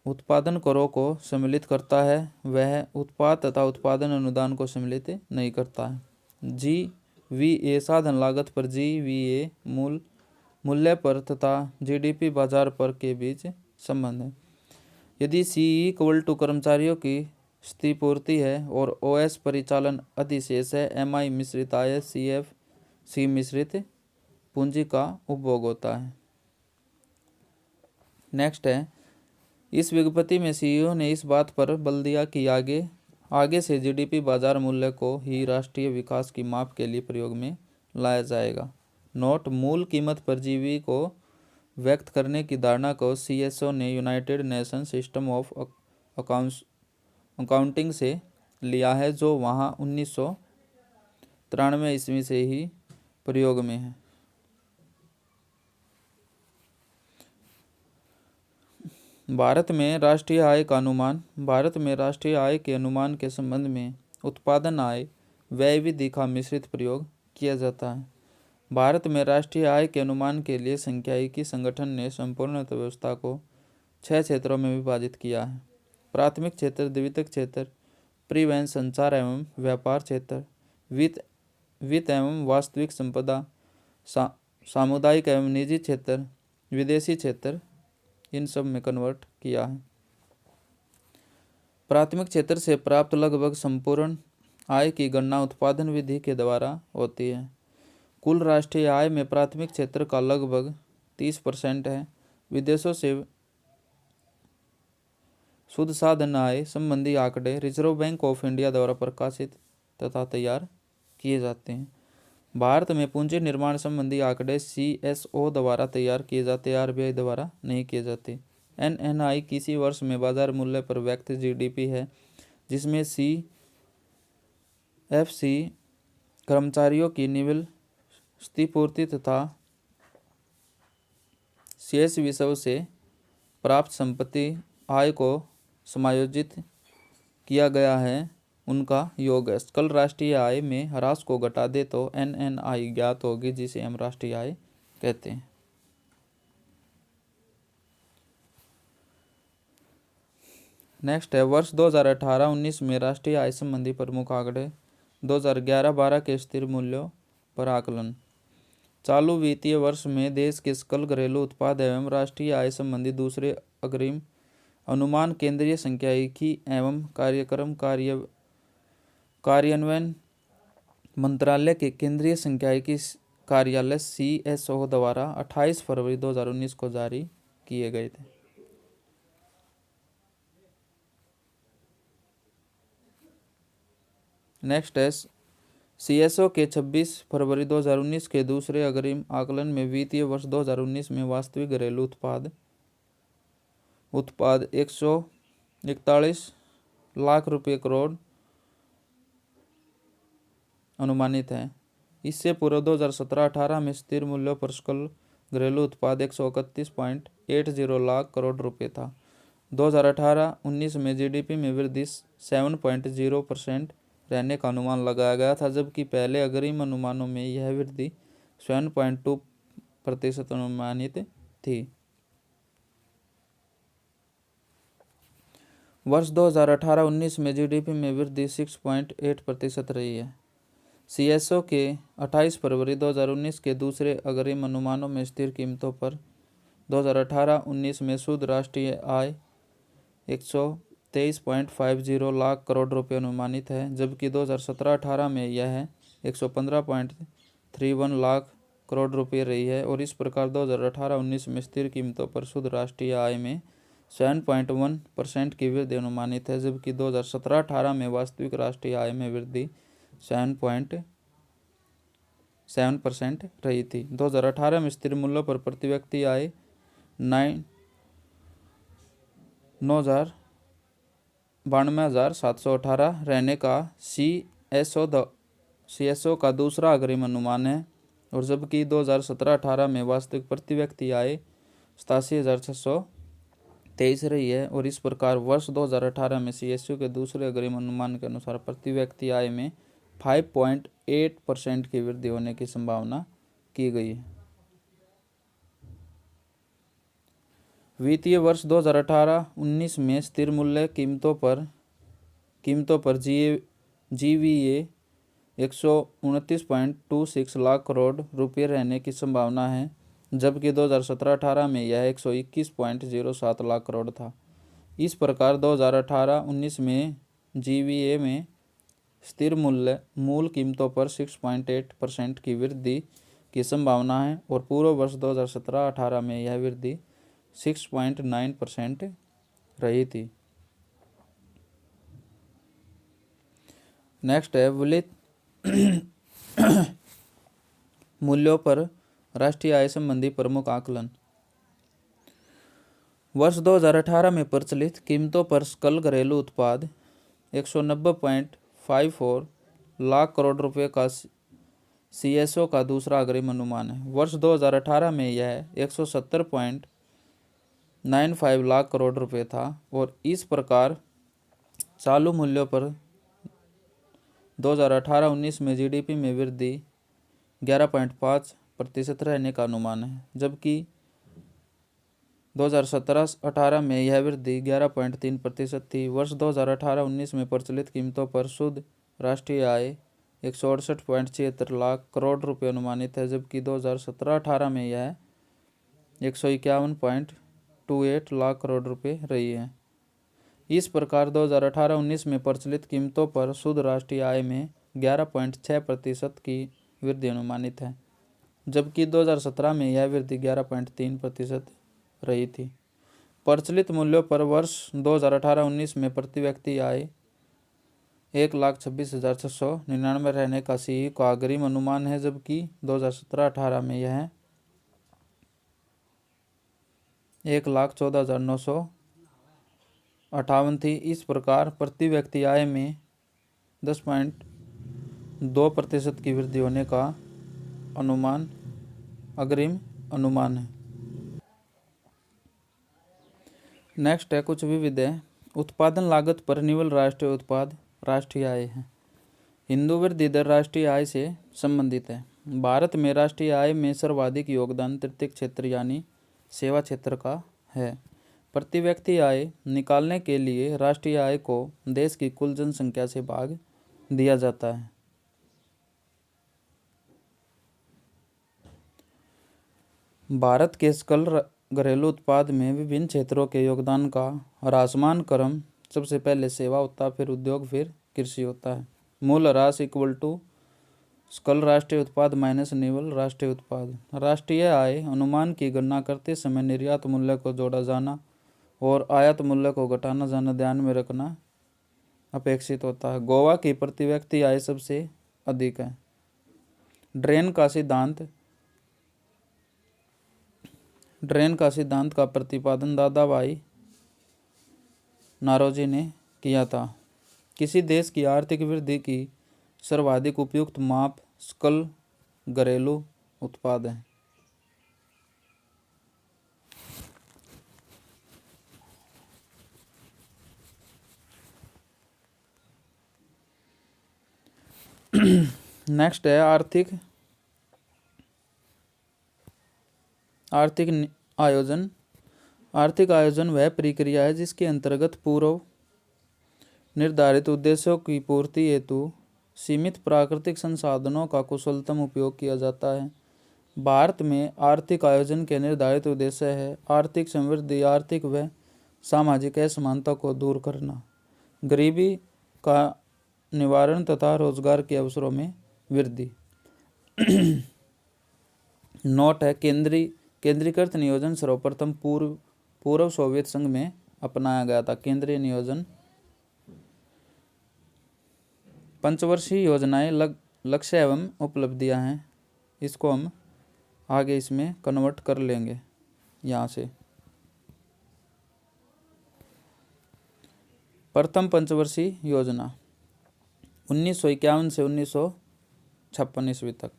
उत्पादन करों को सम्मिलित करता है, वह उत्पाद तथा उत्पादन अनुदान को सम्मिलित नहीं करता है। जीवीए साधन लागत पर जीवीए मूल्य पर तथा जीडीपी बाजार पर के बीच संबंध है। यदि सीई इक्वल टू कर्मचारियों की क्षतिपूर्ति है और ओएस परिचालन अधिशेष है, एमआई मिश्रित आय, सीएफसी मिश्रित पूंजी का उपभोग होता है। नेक्स्ट है इस विज्ञप्ति में सीईओ ने इस बात पर बल दिया कि आगे से जीडीपी बाजार मूल्य को ही राष्ट्रीय विकास की माप के लिए प्रयोग में लाया जाएगा। नोट: मूल कीमत परजीवी को व्यक्त करने की धारणा को सीएसओ ने United nation system of accounting से लिया है, जो वहाँ 1993 ईस्वी से ही प्रयोग में है। भारत में राष्ट्रीय आय का अनुमान। भारत में राष्ट्रीय आय के अनुमान के संबंध में उत्पादन आय व्यय विधि का मिश्रित प्रयोग किया जाता है। भारत में राष्ट्रीय आय के अनुमान के लिए सांख्यिकी संगठन ने संपूर्ण अर्थव्यवस्था को 6 क्षेत्रों में विभाजित किया है: प्राथमिक क्षेत्र, द्वितीयक क्षेत्र, परिवहन, संचार एवं व्यापार क्षेत्र, वित्त एवं वास्तविक संपदा, सामुदायिक एवं निजी क्षेत्र, विदेशी क्षेत्र, इन सब में कन्वर्ट किया है। प्राथमिक क्षेत्र से प्राप्त लगभग संपूर्ण आय की गणना उत्पादन विधि के द्वारा होती है। कुल राष्ट्रीय आय में प्राथमिक क्षेत्र का लगभग 30% है। विदेशों से शुद्ध साधन आय संबंधी आंकड़े रिजर्व बैंक ऑफ इंडिया द्वारा प्रकाशित तथा तैयार किए जाते हैं। भारत में पूंजी निर्माण संबंधी आंकड़े सीएसओ द्वारा तैयार किए जाते हैं, आरबीआई द्वारा नहीं किए जाते। एनएनआई किसी वर्ष में बाजार मूल्य पर व्यक्त जीडीपी है, जिसमें सीएफसी कर्मचारियों की निवल क्षतिपूर्ति तथा शेष विषयों से प्राप्त संपत्ति आय को समायोजित किया गया है, उनका योग है। सकल राष्ट्रीय आय में ह्रास को घटा दे तो एनएनआई ज्ञात होगी, जिसे हम राष्ट्रीय आय कहते हैं। नेक्स्ट है वर्ष 2018-19 में राष्ट्रीय आय संबंधी प्रमुख आंकड़े। 2011-12 के स्थिर मूल्यों पर आकलन। चालू वित्तीय वर्ष में देश के सकल घरेलू उत्पाद एवं राष्ट्रीय आय संबंधी दूसरे अग्रिम अनुमान केंद्रीय सांख्यिकी एवं कार्यक्रम कार्यान्वयन मंत्रालय के केंद्रीय सांख्यिकी कार्यालय सीएसओ द्वारा 28 फरवरी 2019 को जारी किए गए थे। नेक्स्ट है सीएसओ के 26 फरवरी 2019 के दूसरे अग्रिम आकलन में वित्तीय वर्ष 2019 में वास्तविक घरेलू उत्पाद 141 लाख रुपये करोड़ अनुमानित है। इससे पूर्व 2017-18 में स्थिर मूल्यों पर सकल घरेलू उत्पाद 131.80 लाख करोड़ रुपये था। 2018-19 में जीडीपी में वृद्धि 7.0% रहने का अनुमान लगाया गया था, जबकि पहले अग्रिम अनुमानों में यह वृद्धि 7.2% अनुमानित थी। वर्ष 2018-19 में जीडीपी में वृद्धि 6.8% रही है। सीएसओ के 28 फरवरी 2019 के दूसरे अग्रिम अनुमानों में स्थिर कीमतों पर 2018-19 में शुद्ध राष्ट्रीय आय 123.50 लाख करोड़ रुपये अनुमानित है, जबकि 2017-18 में यह 115.31 लाख करोड़ रुपये रही है। और इस प्रकार 2018-19 में स्थिर कीमतों पर शुद्ध राष्ट्रीय आय में 7.1% की वृद्धि अनुमानित है, जबकि 2017-18 में वास्तविक राष्ट्रीय आय में वृद्धि 7.7% रही थी। 2018 में स्थिर मूल्यों पर प्रति व्यक्ति आय 92,718 रहने का सीएसओ का दूसरा अग्रिम अनुमान है, और जबकि 2017-18 में वास्तविक प्रति व्यक्ति आय 87,623 रही है। और इस प्रकार वर्ष 2018 में सीएसओ के दूसरे अग्रिम अनुमान के अनुसार प्रति व्यक्ति आय में 5.8% की वृद्धि होने की संभावना की गई है। वित्तीय वर्ष 2018-19 में स्थिर मूल्य कीमतों पर जीवीए 129.26 लाख करोड़ रुपये रहने की संभावना है, जबकि 2017-18 में यह 121.07 लाख करोड़ था। इस प्रकार 2018-19 में जीवीए में स्थिर मूल कीमतों पर 6.8% की वृद्धि की संभावना है, और पूर्व वर्ष 2017-18 में यह वृद्धि 6.9% रही थी। नेक्स्ट है विविध मूल्यों पर राष्ट्रीय आय संबंधी प्रमुख आकलन। वर्ष 2018 में प्रचलित कीमतों पर सकल घरेलू उत्पाद 190.54 लाख करोड़ रुपए का CSO का दूसरा अग्रिम अनुमान है। वर्ष 2018 में यह 170.95 लाख करोड़ रुपए था और इस प्रकार चालू मूल्यों पर 2018-19 में GDP में वृद्धि 11.5% रहने का अनुमान है, जबकि 2017-18 में यह वृद्धि 11.3% थी। वर्ष 2018-19 में प्रचलित कीमतों पर शुद्ध राष्ट्रीय आय 168.76 लाख करोड़ रुपए अनुमानित है, जबकि 2017-18 में यह 151.28 लाख करोड़ रुपए रही है। इस प्रकार 2018-19 में प्रचलित कीमतों पर शुद्ध राष्ट्रीय आय में 11.6% की वृद्धि अनुमानित है, जबकि 2017 में यह वृद्धि 11.3% रही थी। प्रचलित मूल्यों पर वर्ष 2018-19 में प्रति व्यक्ति आय 1,26,699 रहने का CE का अग्रिम अनुमान है, जबकि 2017-18 में यह 1,14,958 थी। इस प्रकार प्रति व्यक्ति आय में 10.2% की वृद्धि होने का अनुमान अग्रिम अनुमान है। नेक्स्ट है कुछ विविध है। उत्पादन लागत पर निवल राष्ट्रीय उत्पाद राष्ट्रीय आय है। हिंदू वृद्धि दर राष्ट्रीय आय से संबंधित है। भारत में राष्ट्रीय आय में सर्वाधिक योगदान तृतीय क्षेत्र यानी सेवा क्षेत्र का है। प्रति व्यक्ति आय निकालने के लिए राष्ट्रीय आय को देश की कुल जनसंख्या से भाग दिया जाता है। भारत के सकल घरेलू उत्पाद में विभिन्न क्षेत्रों के योगदान का ह्रासमान क्रम सबसे पहले सेवा होता है, फिर उद्योग, फिर कृषि होता है। मूल ह्रास इक्वल टू सकल राष्ट्रीय उत्पाद माइनस निवल राष्ट्रीय उत्पाद। राष्ट्रीय आय अनुमान की गणना करते समय निर्यात मूल्य को जोड़ा जाना और आयात मूल्य को घटाना जाना ध्यान में रखना अपेक्षित होता है। गोवा की प्रति व्यक्ति आय सबसे अधिक है। ड्रेन का सिद्धांत का प्रतिपादन दादा भाई नारोजी ने किया था। किसी देश की आर्थिक वृद्धि की सर्वाधिक उपयुक्त माप सकल घरेलू उत्पाद है। नेक्स्ट है आर्थिक आयोजन। आर्थिक आयोजन वह प्रक्रिया है जिसके अंतर्गत पूर्व निर्धारित उद्देश्यों की पूर्ति हेतु सीमित प्राकृतिक संसाधनों का कुशलतम उपयोग किया जाता है। भारत में आर्थिक आयोजन के निर्धारित उद्देश्य है आर्थिक समृद्धि, आर्थिक व सामाजिक असमानता को दूर करना, गरीबी का निवारण तथा रोजगार के अवसरों में वृद्धि। नोट है केंद्रीकृत नियोजन सर्वप्रथम पूर्व सोवियत संघ में अपनाया गया था। केंद्रीय नियोजन पंचवर्षीय योजनाएं लक्ष्य एवं उपलब्धियां हैं। इसको हम आगे इसमें कन्वर्ट कर लेंगे यहाँ से। प्रथम पंचवर्षीय योजना 1951 से 1956 ईस्वी तक।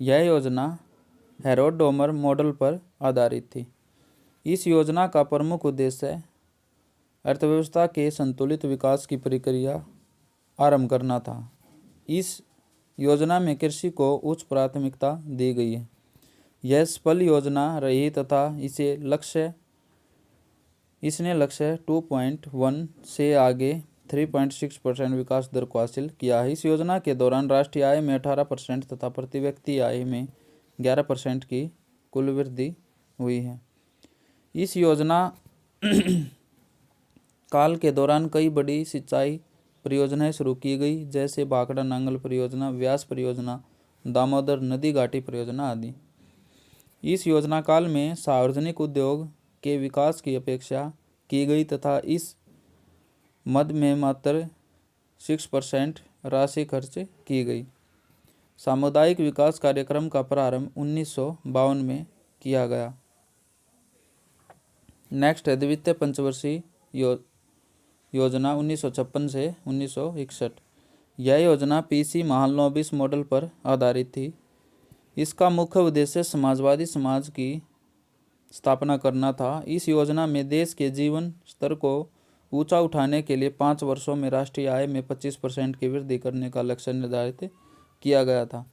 यह योजना हेरोड डोमर मॉडल पर आधारित थी। इस योजना का प्रमुख उद्देश्य अर्थव्यवस्था के संतुलित विकास की प्रक्रिया आरंभ करना था। इस योजना में कृषि को उच्च प्राथमिकता दी गई है। यह सफल योजना रही तथा इसने लक्ष्य 2.1 से आगे 3.6% विकास दर को हासिल किया है। इस योजना के दौरान राष्ट्रीय आय में 18% तथा प्रति व्यक्ति आय में 11% की कुल वृद्धि हुई है। इस योजना काल के दौरान कई बड़ी सिंचाई परियोजनाएं शुरू की गई, जैसे भाखड़ा नांगल परियोजना, व्यास परियोजना, दामोदर नदी घाटी परियोजना आदि। इस योजना काल में सार्वजनिक उद्योग के विकास की अपेक्षा की गई तथा इस मद में मात्र 6% राशि खर्च की गई। सामुदायिक विकास कार्यक्रम का प्रारंभ 1952 में किया गया। नेक्स्ट है द्वितीय पंचवर्षीय योजना 1956 से 1961। यह योजना पीसी महालनोबिस मॉडल पर आधारित थी। इसका मुख्य उद्देश्य समाजवादी समाज की स्थापना करना था। इस योजना में देश के जीवन स्तर को ऊंचा उठाने के लिए 5 वर्षों में राष्ट्रीय आय में 25% की वृद्धि करने का लक्ष्य निर्धारित किया गया था।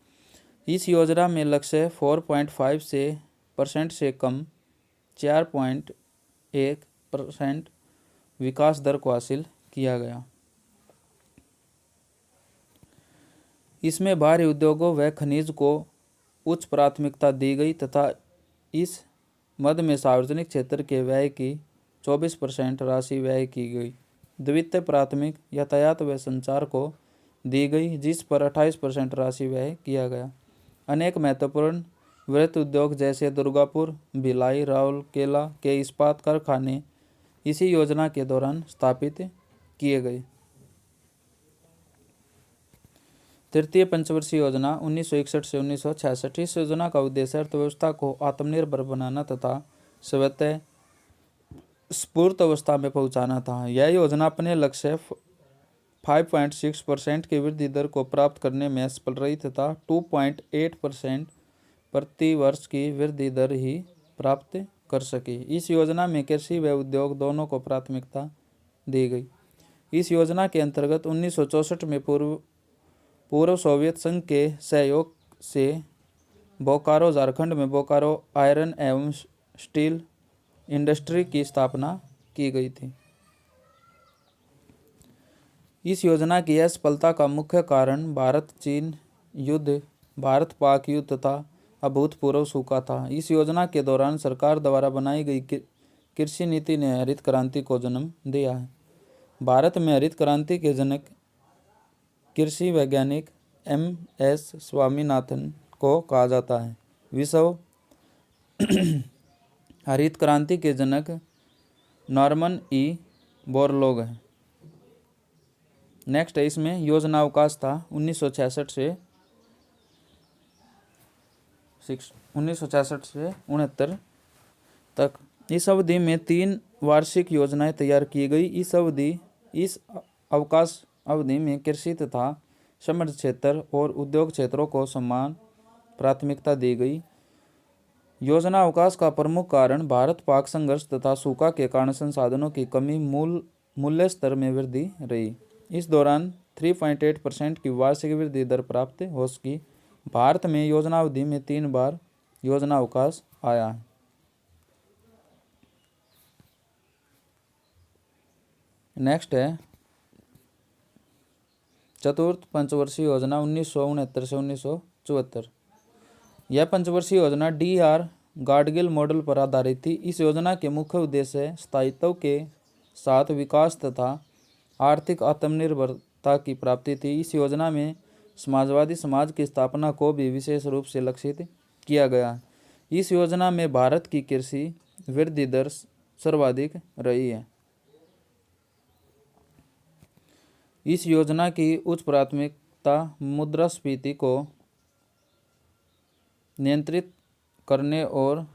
इस योजना में लक्ष्य 4.5% से कम 4.1% विकास दर को हासिल किया गया। इसमें भारी उद्योगों व खनिज को उच्च प्राथमिकता दी गई तथा इस मद में सार्वजनिक क्षेत्र के व्यय की 24% राशि व्यय की गई। द्वितीय प्राथमिक यातायात व संचार को दी गई, जिस पर 28% राशि व्यय किया गया। अनेक महत्वपूर्ण वृहत उद्योग जैसे दुर्गापुर, भिलाई, राउरकेला के इस्पात कारखाने इसी योजना के दौरान स्थापित किए गए। तृतीय पंचवर्षीय योजना 1961 से 1966। इस योजना का उद्देश्य अर्थव्यवस्था को आत्मनिर्भर बनाना तथा स्वतः स्फूर्त अवस्था में पहुंचाना था। यह योजना अपने लक्ष्य 5.6% की वृद्धि दर को प्राप्त करने में सफल रही तथा 2.8% प्रति वर्ष की वृद्धि दर ही प्राप्त कर सकी। इस योजना में कृषि व उद्योग दोनों को प्राथमिकता दी गई। इस योजना के अंतर्गत 1964 में पूर्व सोवियत संघ के सहयोग से बोकारो झारखंड में बोकारो आयरन एवं स्टील इंडस्ट्री की स्थापना की गई थी। इस योजना की असफलता का मुख्य कारण भारत चीन युद्ध, भारत पाक युद्ध तथा अभूतपूर्व सूखा था। इस योजना के दौरान सरकार द्वारा बनाई गई कृषि नीति ने हरित क्रांति को जन्म दिया है। भारत में हरित क्रांति के जनक कृषि वैज्ञानिक MS स्वामीनाथन को कहा जाता है। विश्व हरित क्रांति के जनक नॉर्मन E. बोरलॉग है। नेक्स्ट है इसमें योजना अवकाश था 1966 से 69 तक। इस अवधि में 3 वार्षिक योजनाएं तैयार की गई। इस अवकाश अवधि में कृषि तथा समृद्ध क्षेत्र और उद्योग क्षेत्रों को समान प्राथमिकता दी गई। योजना अवकाश का प्रमुख कारण भारत पाक संघर्ष तथा सूखा के कारण संसाधनों की कमी, मूल्य स्तर में वृद्धि रही। इस दौरान 3.8% की वार्षिक वृद्धि दर प्राप्त हो सकी। भारत में योजना अवधि में 3 बार योजना अवकाश आया है। नेक्स्ट है चतुर्थ पंचवर्षीय योजना 1969 से 1974। यह पंचवर्षीय योजना DR गाडगिल मॉडल पर आधारित थी। इस योजना के मुख्य उद्देश्य स्थायित्व के साथ विकास तथा आर्थिक आत्मनिर्भरता की प्राप्ति थी। इस योजना में समाजवादी समाज की स्थापना को भी विशेष रूप से लक्षित किया गया। इस योजना में भारत की कृषि वृद्धि दर सर्वाधिक रही है। इस योजना की उच्च प्राथमिकता मुद्रास्फीति को नियंत्रित करने और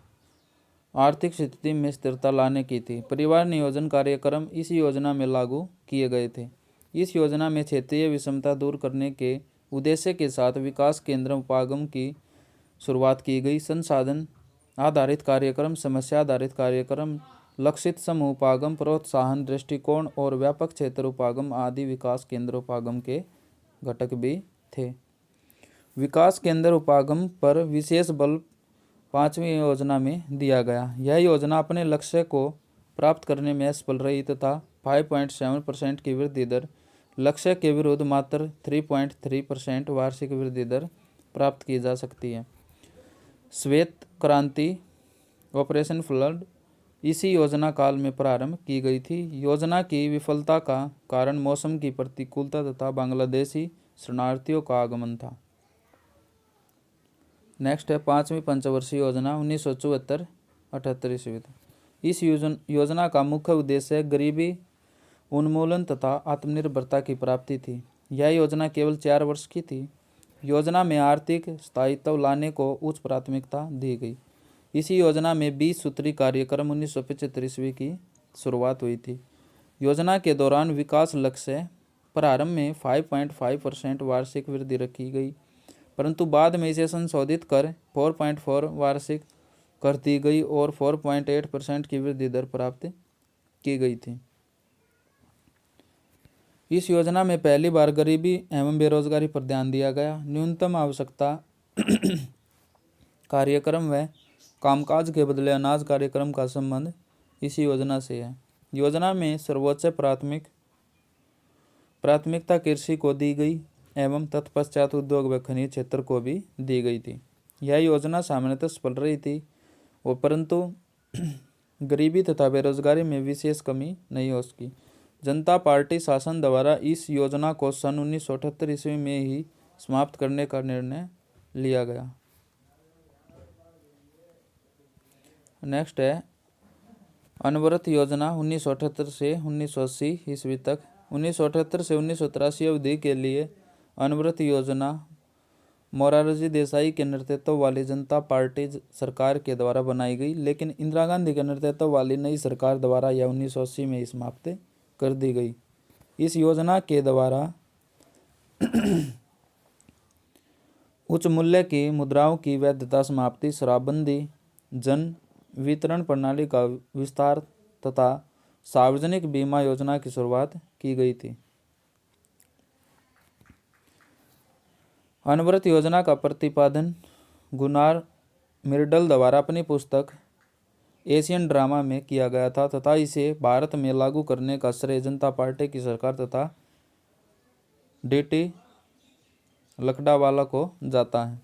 आर्थिक स्थिति में स्थिरता लाने की थी। परिवार नियोजन कार्यक्रम इस योजना में लागू किए गए थे। इस योजना में क्षेत्रीय विषमता दूर करने के उद्देश्य के साथ विकास केंद्र उपागम की शुरुआत की गई। संसाधन आधारित कार्यक्रम, समस्या आधारित कार्यक्रम, लक्षित समूह उपागम, प्रोत्साहन दृष्टिकोण और व्यापक क्षेत्र उपागम आदि विकास केंद्र उपागम के घटक भी थे। विकास केंद्र उपागम पर विशेष बल 5वीं योजना में दिया गया। यह योजना अपने लक्ष्य को प्राप्त करने में सफल रही तथा 5.7% की वृद्धि दर, लक्ष्य के विरुद्ध मात्र 3.3% वार्षिक वृद्धि दर प्राप्त की जा सकती है। श्वेत क्रांति ऑपरेशन फ्लड इसी योजना काल में प्रारंभ की गई थी। योजना की विफलता का कारण मौसम की प्रतिकूलता तथा बांग्लादेशी शरणार्थियों का आगमन था। नेक्स्ट है 5वीं पंचवर्षीय योजना 1974-78 ईस्वी। इस योजना का मुख्य उद्देश्य गरीबी उन्मूलन तथा आत्मनिर्भरता की प्राप्ति थी। यह योजना केवल 4 वर्ष की थी। योजना में आर्थिक स्थायित्व लाने को उच्च प्राथमिकता दी गई। इसी योजना में 20 सूत्री कार्यक्रम 1975 ईस्वी की शुरुआत हुई थी। योजना के दौरान विकास लक्ष्य प्रारंभ में 5.5% वार्षिक वृद्धि रखी गई, परंतु बाद में इसे संशोधित कर 4.4 वार्षिक कर दी गई और 4.8% की वृद्धि दर प्राप्त की गई थी। इस योजना में पहली बार गरीबी एवं बेरोजगारी पर ध्यान दिया गया। न्यूनतम आवश्यकता कार्यक्रम व कामकाज के बदले अनाज कार्यक्रम का संबंध इस योजना से है। योजना में सर्वोच्च प्राथमिकता कृषि को दी गई एवं तत्पश्चात उद्योग व खनिज क्षेत्र को भी दी गई थी। यह योजना सामान्यतः सफल रही थी और परंतु गरीबी तथा बेरोजगारी में विशेष कमी नहीं हो सकी। जनता पार्टी शासन द्वारा इस योजना को सन 1978 ईस्वी में ही समाप्त करने का निर्णय लिया गया। नेक्स्ट है अनवरत योजना 1978 से 1980 ईस्वी तक। 1978 से 1983 अवधि के लिए अनवरत योजना मोरारजी देसाई के नेतृत्व वाली जनता पार्टी सरकार के द्वारा बनाई गई, लेकिन इंदिरा गांधी के नेतृत्व वाली नई सरकार द्वारा यह 1980 में ही समाप्त कर दी गई। इस योजना के द्वारा उच्च मूल्य की मुद्राओं की वैधता समाप्ति, शराबबंदी, जन वितरण प्रणाली का विस्तार तथा सार्वजनिक बीमा योजना की शुरुआत की गई थी। अनवरत योजना का प्रतिपादन गुनार मिर्डल द्वारा अपनी पुस्तक एशियन ड्रामा में किया गया था तथा इसे भारत में लागू करने का श्रेय जनता पार्टी की सरकार तथा डीटी लकड़ावाला को जाता है।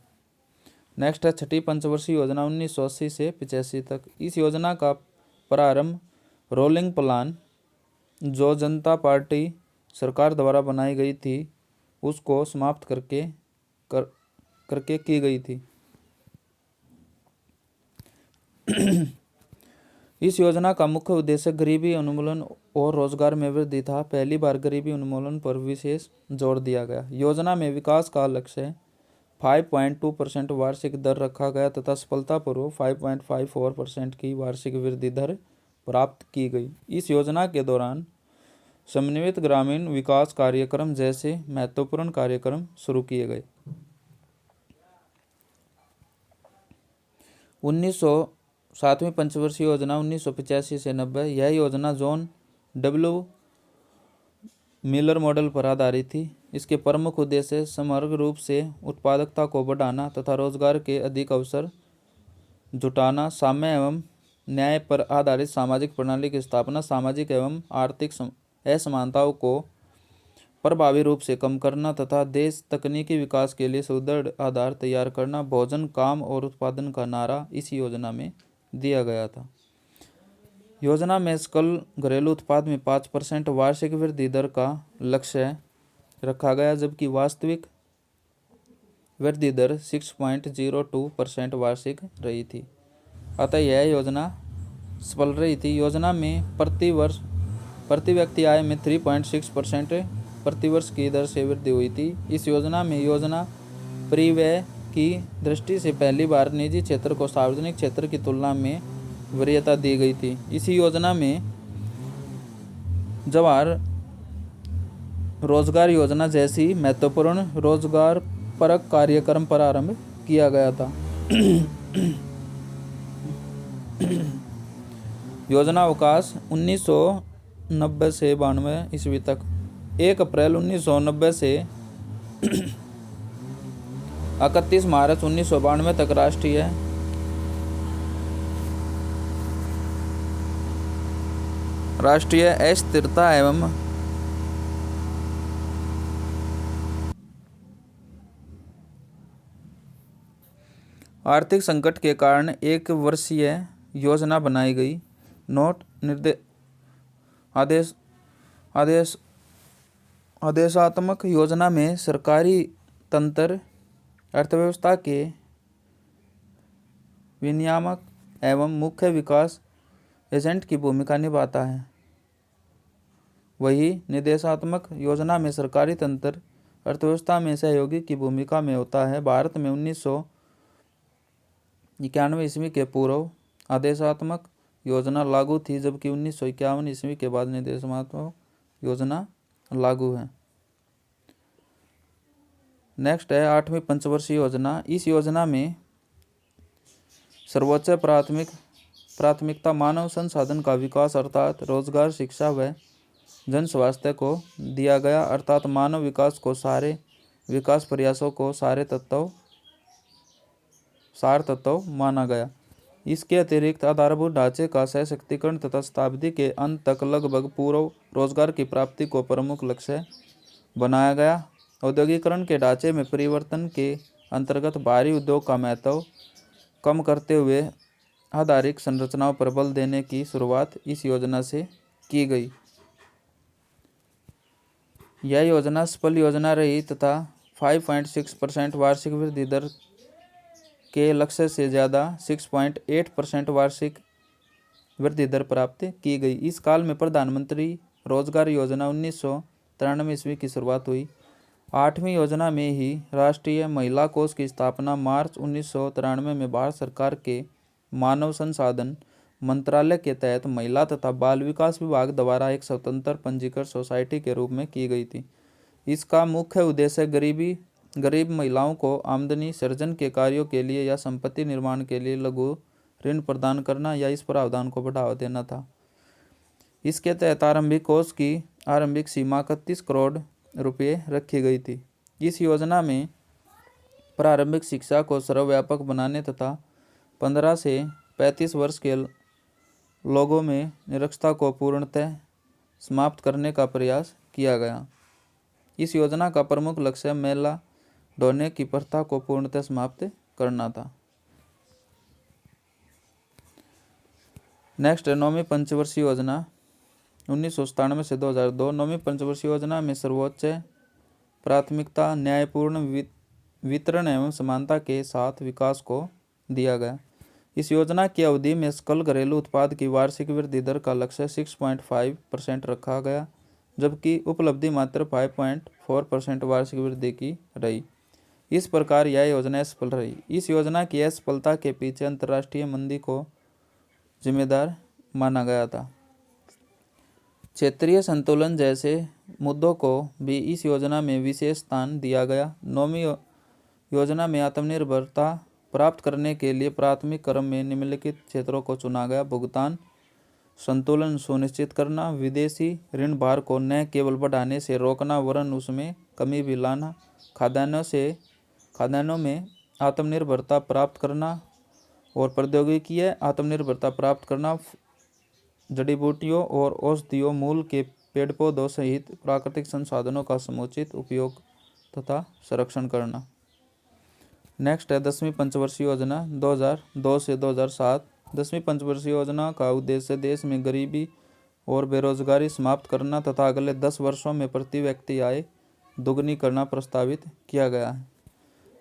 नेक्स्ट है छठी पंचवर्षीय योजना 1980 से 85 तक। इस योजना का प्रारंभ रोलिंग प्लान जो जनता पार्टी सरकार द्वारा बनाई गई थी उसको समाप्त करके की गई थी। इस योजना का मुख्य उद्देश्य गरीबी उन्मूलन और रोजगार में वृद्धि था। पहली बार गरीबी उन्मूलन पर विशेष जोर दिया गया। योजना में विकास का लक्ष्य 5.2% वार्षिक दर रखा गया तथा सफलतापूर्वक 5.54% की वार्षिक वृद्धि दर प्राप्त की गई। इस योजना के दौरान समन्वित ग्रामीण विकास कार्यक्रम जैसे महत्वपूर्ण कार्यक्रम शुरू किए गए। 7वीं पंचवर्षीय योजना 1985 से 90। यह योजना जॉन डब्ल्यू मिलर मॉडल पर आधारित थी। इसके प्रमुख उद्देश्य समग्र रूप से उत्पादकता को बढ़ाना तथा रोजगार के अधिक अवसर जुटाना, साम्य एवं न्याय पर आधारित सामाजिक प्रणाली की स्थापना, सामाजिक एवं आर्थिक असमानताओं को प्रभावी रूप से कम करना तथा देश तकनीकी विकास के लिए सुदृढ़ आधार तैयार करना, भोजन, काम और उत्पादन का नारा इस योजना में दिया गया था। योजना में सकल घरेलू उत्पाद में 5% वार्षिक वृद्धि दर का लक्ष्य रखा गया, जबकि वास्तविक वृद्धि दर 6.02% वार्षिक रही थी। अतः यह योजना सफल रही थी। योजना में प्रति व्यक्ति आय में 3.6% प्रतिवर्ष की दर से वृद्धि हुई थी। इस योजना में योजना परिव्यय की दृष्टि से पहली बार निजी क्षेत्र को सार्वजनिक क्षेत्र की तुलना में वरीयता दी गई थी। इसी योजना में जवाहर रोजगार योजना जैसी महत्वपूर्ण रोजगार परक कार्यक्रम प्रारंभ किया गया था। योजना अवकाश 1990 से 92 ईस्वी तक। 1 अप्रैल 1990 से 31 मार्च 1992 तक राष्ट्रीय अस्थिरता एवं आर्थिक संकट के कारण 1 वर्षीय योजना बनाई गई। नोट आदेशात्मक योजना में सरकारी तंत्र अर्थव्यवस्था के विनियामक एवं मुख्य विकास एजेंट की भूमिका निभाता है। वही निदेशात्मक योजना में सरकारी तंत्र अर्थव्यवस्था में सहयोगी की भूमिका में होता है। भारत में 1991 ईस्वी के पूर्व आदेशात्मक योजना लागू थी, जबकि 1951 ईस्वी के बाद निदेशात्मक योजना लागू है। नेक्स्ट है 8वीं पंचवर्षीय योजना। इस योजना में सर्वोच्च प्राथमिकता मानव संसाधन का विकास अर्थात रोजगार, शिक्षा व जन स्वास्थ्य को दिया गया, अर्थात मानव विकास को सारे विकास प्रयासों को सार तत्व माना गया। इसके अतिरिक्त आधारभूत ढांचे का सशक्तिकरण तथा शताब्दी के अंत तक लगभग पूर्ण रोजगार की प्राप्ति को प्रमुख लक्ष्य बनाया गया। औद्योगिकरण के ढांचे में परिवर्तन के अंतर्गत भारी उद्योग का महत्व कम करते हुए आधारिक संरचनाओं पर बल देने की शुरुआत इस योजना से की गई। यह योजना सफल योजना रही तथा 5.6% वार्षिक वृद्धि दर के लक्ष्य से ज़्यादा 6.8% वार्षिक वृद्धि दर प्राप्त की गई। इस काल में प्रधानमंत्री रोजगार योजना 1993 ईस्वी की शुरुआत हुई। 8वीं योजना में ही राष्ट्रीय महिला कोष की स्थापना मार्च 1993 में भारत सरकार के मानव संसाधन मंत्रालय के तहत महिला तथा बाल विकास विभाग द्वारा एक स्वतंत्र पंजीकृत सोसाइटी के रूप में की गई थी। इसका मुख्य उद्देश्य गरीब महिलाओं को आमदनी सृजन के कार्यों के लिए या संपत्ति निर्माण के लिए लघु ऋण प्रदान करना या इस प्रावधान को बढ़ावा देना था। इसके तहत आरंभिक कोष की आरंभिक सीमा 31 करोड़ रुपये रखी गई थी। इस योजना में प्रारंभिक शिक्षा को सर्वव्यापक बनाने तथा 15 से 35 वर्ष के लोगों में निरक्षरता को पूर्णतः समाप्त करने का प्रयास किया गया। इस योजना का प्रमुख लक्ष्य मेला ढोने की प्रथा को पूर्णतः समाप्त करना था। नेक्स्ट है 9वीं पंचवर्षीय योजना 1997 से 2002। 9वीं पंचवर्षीय योजना में सर्वोच्च प्राथमिकता न्यायपूर्ण वितरण एवं समानता के साथ विकास को दिया गया। इस योजना की अवधि में सकल घरेलू उत्पाद की वार्षिक वृद्धि दर का लक्ष्य 6.5% रखा गया, जबकि उपलब्धि मात्र 5.4% वार्षिक वृद्धि की रही। इस प्रकार यह योजना सफल रही। इस योजना की असफलता के पीछे अंतर्राष्ट्रीय मंदी को जिम्मेदार माना गया था। क्षेत्रीय संतुलन जैसे मुद्दों को भी इस योजना में विशेष स्थान दिया गया। 9वीं योजना में आत्मनिर्भरता प्राप्त करने के लिए प्राथमिक क्रम में निम्नलिखित क्षेत्रों को चुना गया: भुगतान संतुलन सुनिश्चित करना, विदेशी ऋण भार को न केवल बढ़ाने से रोकना वरन उसमें कमी भी लाना, खाद्यान्नों में आत्मनिर्भरता प्राप्त करना और प्रौद्योगिकीय आत्मनिर्भरता प्राप्त करना, जड़ी बूटियों और औषधीय मूल के पेड़ पौधों सहित प्राकृतिक संसाधनों का समुचित उपयोग तथा संरक्षण करना। नेक्स्ट है 10वीं पंचवर्षीय योजना 2002 से 2007। 10वीं पंचवर्षीय योजना का उद्देश्य देश में गरीबी और बेरोजगारी समाप्त करना तथा अगले 10 वर्षों में प्रति व्यक्ति आय दोगुनी करना प्रस्तावित किया गया है।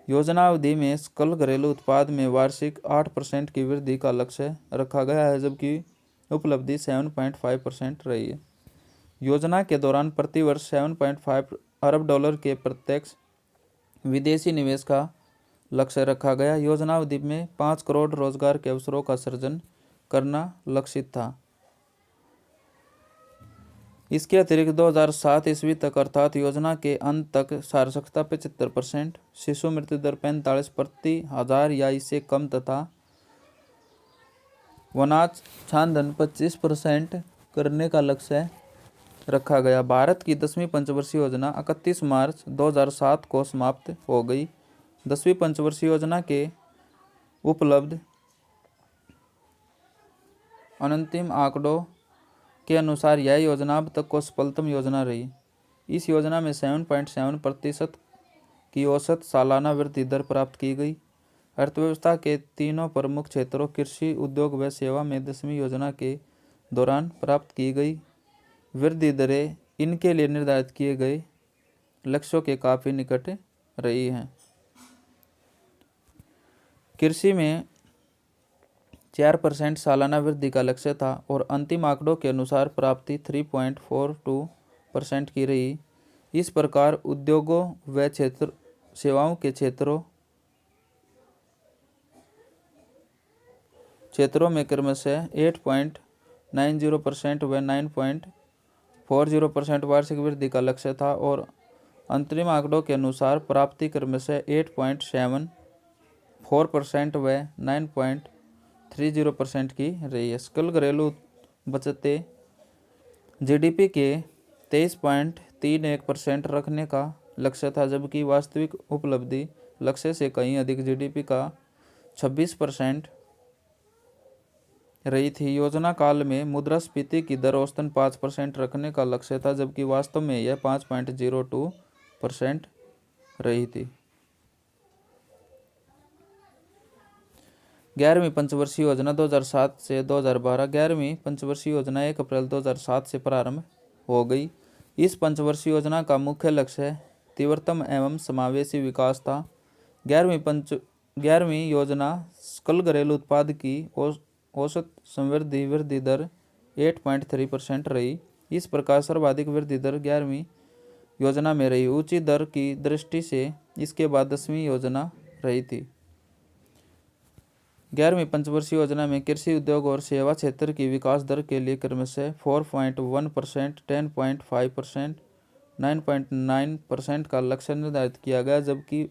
योजना अवधि में सकल घरेलू उत्पाद में वार्षिक 8% की वृद्धि का लक्ष्य रखा गया है, जबकि उपलब्धि 7.5% रही है। योजना के दौरान प्रतिवर्ष 7.5 अरब डॉलर के प्रत्यक्ष विदेशी निवेश का लक्ष्य रखा गया। योजना अवधि में 5 करोड़ रोजगार के अवसरों का सृजन करना लक्षित था। इसके अतिरिक्त 2007 ईस्वी तक अर्थात योजना के अंत तक साक्षरता 75%, शिशु मृत्यु दर 45 प्रति हजार या इससे कम तथा वनाच्छादन 25% करने का लक्ष्य रखा गया। भारत की 10वीं पंचवर्षीय योजना 31 मार्च 2007 को समाप्त हो गई। 10वीं पंचवर्षीय योजना के उपलब्ध अंतिम आंकड़ों के अनुसार यह योजना अब तक को सफलतम योजना रही। इस योजना में 7.7% की औसत सालाना वृद्धि दर प्राप्त की गई। अर्थव्यवस्था के तीनों प्रमुख क्षेत्रों कृषि, उद्योग व सेवा में 10वीं योजना के दौरान प्राप्त की गई वृद्धि दरें इनके लिए निर्धारित किए गए लक्ष्यों के काफ़ी निकट रही हैं। कृषि में 4% सालाना वृद्धि का लक्ष्य था और अंतिम आंकड़ों के अनुसार प्राप्ति 3.42% की रही। इस प्रकार उद्योगों व सेवाओं के क्षेत्रों में क्रमशः 8.90% व 9.40% वार्षिक वृद्धि का लक्ष्य था और अंतरिम आंकड़ों के अनुसार प्राप्ति क्रमशः 8.74% व 9.30% की रही है। सकल घरेलू बचतें जीडीपी के 23.31% रखने का लक्ष्य था, जबकि वास्तविक उपलब्धि लक्ष्य से कहीं अधिक जीडीपी का 26% रही थी। योजना काल में मुद्रास्फीति की दर औसतन 5% रखने का लक्ष्य था, जबकि वास्तव में यह 5.02% रही थी। 11वीं पंचवर्षीय योजना 2007 से 2012। 11वीं पंचवर्षीय योजना 1 अप्रैल 2007 से प्रारंभ हो गई। इस पंचवर्षीय योजना का मुख्य लक्ष्य तीव्रतम एवं समावेशी विकास था। 11वीं योजना सकल घरेलू उत्पाद की औसत संवृद्धि वृद्धि दर 8.3% रही। इस प्रकार सर्वाधिक वृद्धि दर 11वीं योजना में रही। ऊंची दर की दृष्टि से इसके बाद 10वीं योजना रही थी। 11वीं पंचवर्षीय योजना में कृषि उद्योग और सेवा क्षेत्र की विकास दर के लिए क्रमशः 4.1%, 10.5%, 9.9% का लक्ष्य निर्धारित किया गया, जबकि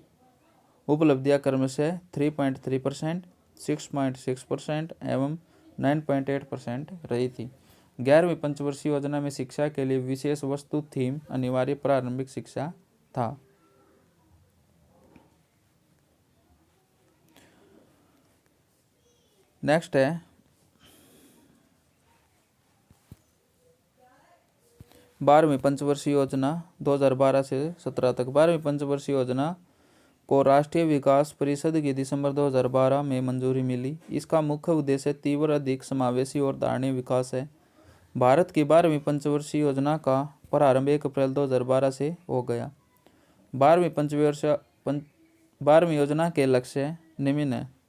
उपलब्धियां क्रमशः 3.3%, 6.6% एवं 9.8% रही थी। 11वीं पंचवर्षीय योजना में शिक्षा के लिए विशेष वस्तु थीम अनिवार्य प्रारंभिक शिक्षा था। नेक्स्ट है 12वीं पंचवर्षीय योजना 2012 से 17 तक। 12वीं पंचवर्षीय योजना को राष्ट्रीय विकास परिषद की दिसंबर 2012 में मंजूरी मिली। इसका मुख्य उद्देश्य तीव्र, अधिक समावेशी और धारणीय विकास है। भारत की 12वीं पंचवर्षीय योजना का प्रारंभ 1 अप्रैल 2012 से हो गया। 12वीं योजना के लक्ष्य निम्न है।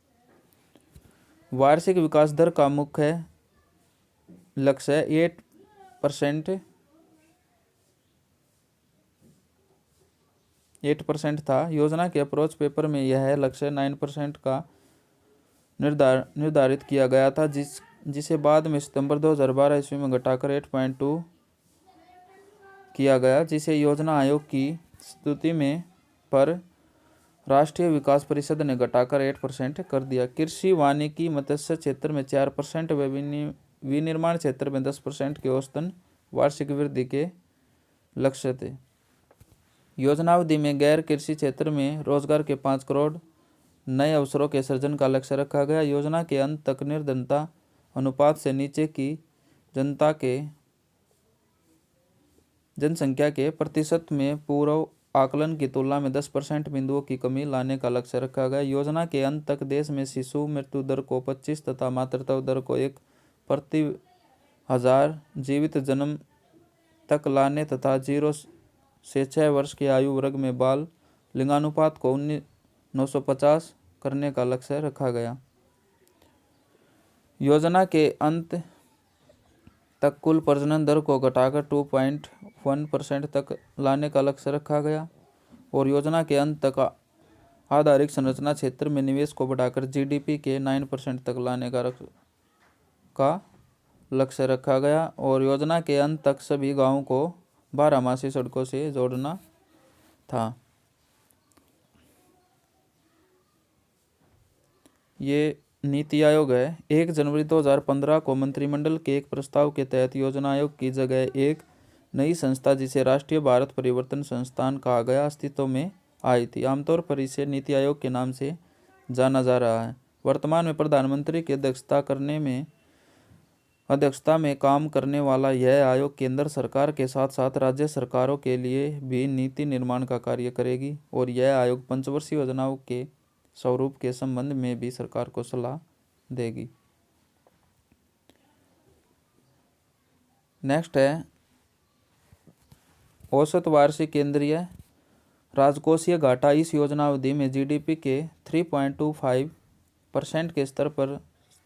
वार्षिक विकास दर का मुख्य लक्ष्य 8% था। योजना के अप्रोच पेपर में यह लक्ष्य 9% का निर्धारित किया गया था, जिसे बाद में सितंबर 2012 ईस्वी में घटाकर 8.2 किया गया, जिसे योजना आयोग की स्तुति में पर राष्ट्रीय विकास परिषद ने घटाकर 8% कर दिया। कृषि, वानिकी, मत्स्य क्षेत्र में 4% व विनिर्माण क्षेत्र में 10% के औसतन वार्षिक वृद्धि के लक्ष्य थे। योजनावधि में गैर कृषि क्षेत्र में रोजगार के 5 करोड़ नए अवसरों के सृजन का लक्ष्य रखा गया। योजना के अंत तक निर्धनता अनुपात से नीचे की जनसंख्या के प्रतिशत में पूर्व आकलन की तुलना में 10% बिंदुओं की कमी लाने का लक्ष्य रखा गया। योजना के अंत तक देश में शिशु मृत्यु दर को 25 तथा मातृत्व दर को 1 प्रति 1000 जीवित जन्म तक लाने तथा 0 से 6 वर्ष की आयु वर्ग में बाल लिंगानुपात को 950 करने का लक्ष्य रखा गया। योजना के अंत तक कुल प्रजनन दर को घटाकर 2.1% तक लाने का लक्ष्य रखा गया और योजना के अंत तक आधारिक संरचना क्षेत्र में निवेश को बढ़ाकर जीडीपी के 9% तक लाने का लक्ष्य रखा गया और योजना के अंत तक सभी गांवों को 12मासी सड़कों से जोड़ना था। ये नीति आयोग है। 1 जनवरी 2015 को मंत्रिमंडल के एक प्रस्ताव के तहत योजना आयोग की जगह एक नई संस्था, जिसे राष्ट्रीय भारत परिवर्तन संस्थान कहा गया, अस्तित्व में आई थी। आमतौर पर इसे नीति आयोग के नाम से जाना जा रहा है। वर्तमान में प्रधानमंत्री की अध्यक्षता में काम करने वाला यह आयोग केंद्र सरकार के साथ साथ राज्य सरकारों के लिए भी नीति निर्माण का कार्य करेगी और यह आयोग पंचवर्षीय योजनाओं के स्वरूप के संबंध में भी सरकार को सलाह देगी। नेक्स्ट है औसत वार्षिक केंद्रीय राजकोषीय घाटा। इस योजना अवधि में जीडीपी के 3.25% के स्तर पर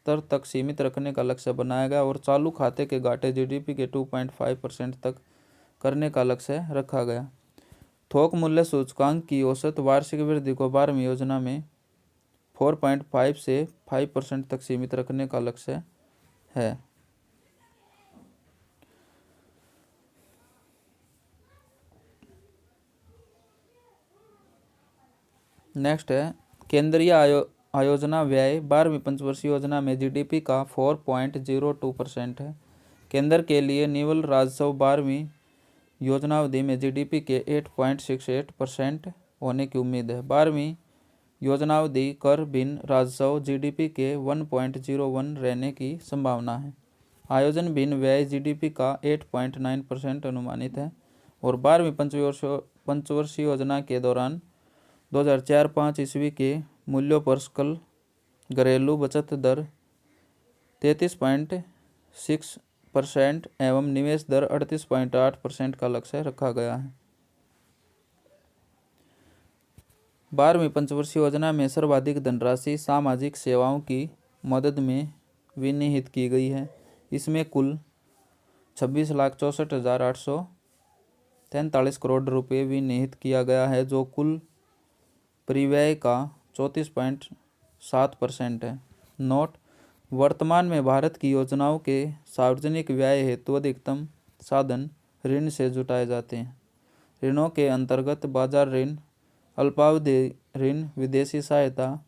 स्तर तक सीमित रखने का लक्ष्य बनाया गया और चालू खाते के घाटे जीडीपी के 2.5% तक करने का लक्ष्य रखा गया। थोक मूल्य सूचकांक की औसत वार्षिक वृद्धि को 12वीं योजना में 4.5 से 5% तक सीमित रखने का लक्ष्य है। नेक्स्ट है केंद्रीय आयोजना व्यय 12वीं पंचवर्षीय योजना में जीडीपी का 4.02% है। केंद्र के लिए निवल राजस्व 12वीं योजनावधि में जीडीपी के 8.68% होने की उम्मीद है। 12वीं योजनावधि कर भिन्न राजस्व जीडीपी के 1.01 रहने की संभावना है। आयोजन भिन्न व्यय जीडीपी का 8.9% अनुमानित है और 12वीं पंचवर्षीय योजना के दौरान 2004-05 ईस्वी के मूल्यों पर सकल घरेलू बचत दर 33.6% एवं निवेश दर 38.8% का लक्ष्य रखा गया है। 12वीं पंचवर्षीय योजना में सर्वाधिक धनराशि सामाजिक सेवाओं की मदद में विनिहित की गई है। इसमें कुल 26,64,843 करोड़ रुपये विनिहित किया गया है, जो कुल परिव्यय का 34.7% है। नोट: वर्तमान में भारत की योजनाओं के सार्वजनिक व्यय हेतु अधिकतम साधन ऋण से जुटाए जाते हैं। ऋणों के अंतर्गत बाजार ऋण, अल्पावधि ऋण, विदेशी सहायता,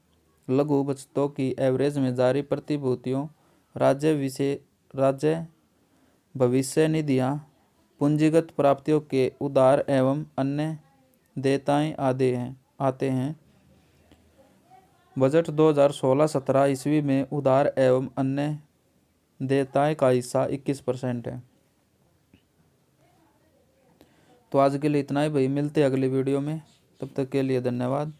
लघु बचतों की एवरेज में जारी प्रतिभूतियों, राज्य भविष्य निधियां, पूंजीगत प्राप्तियों के उधार एवं अन्य देयताएं आते हैं। बजट 2016-17 ईस्वी में उधार एवं अन्य देयताएं का हिस्सा 21% है। तो आज के लिए इतना ही भाई, मिलते हैं अगली वीडियो में, तब तक के लिए धन्यवाद।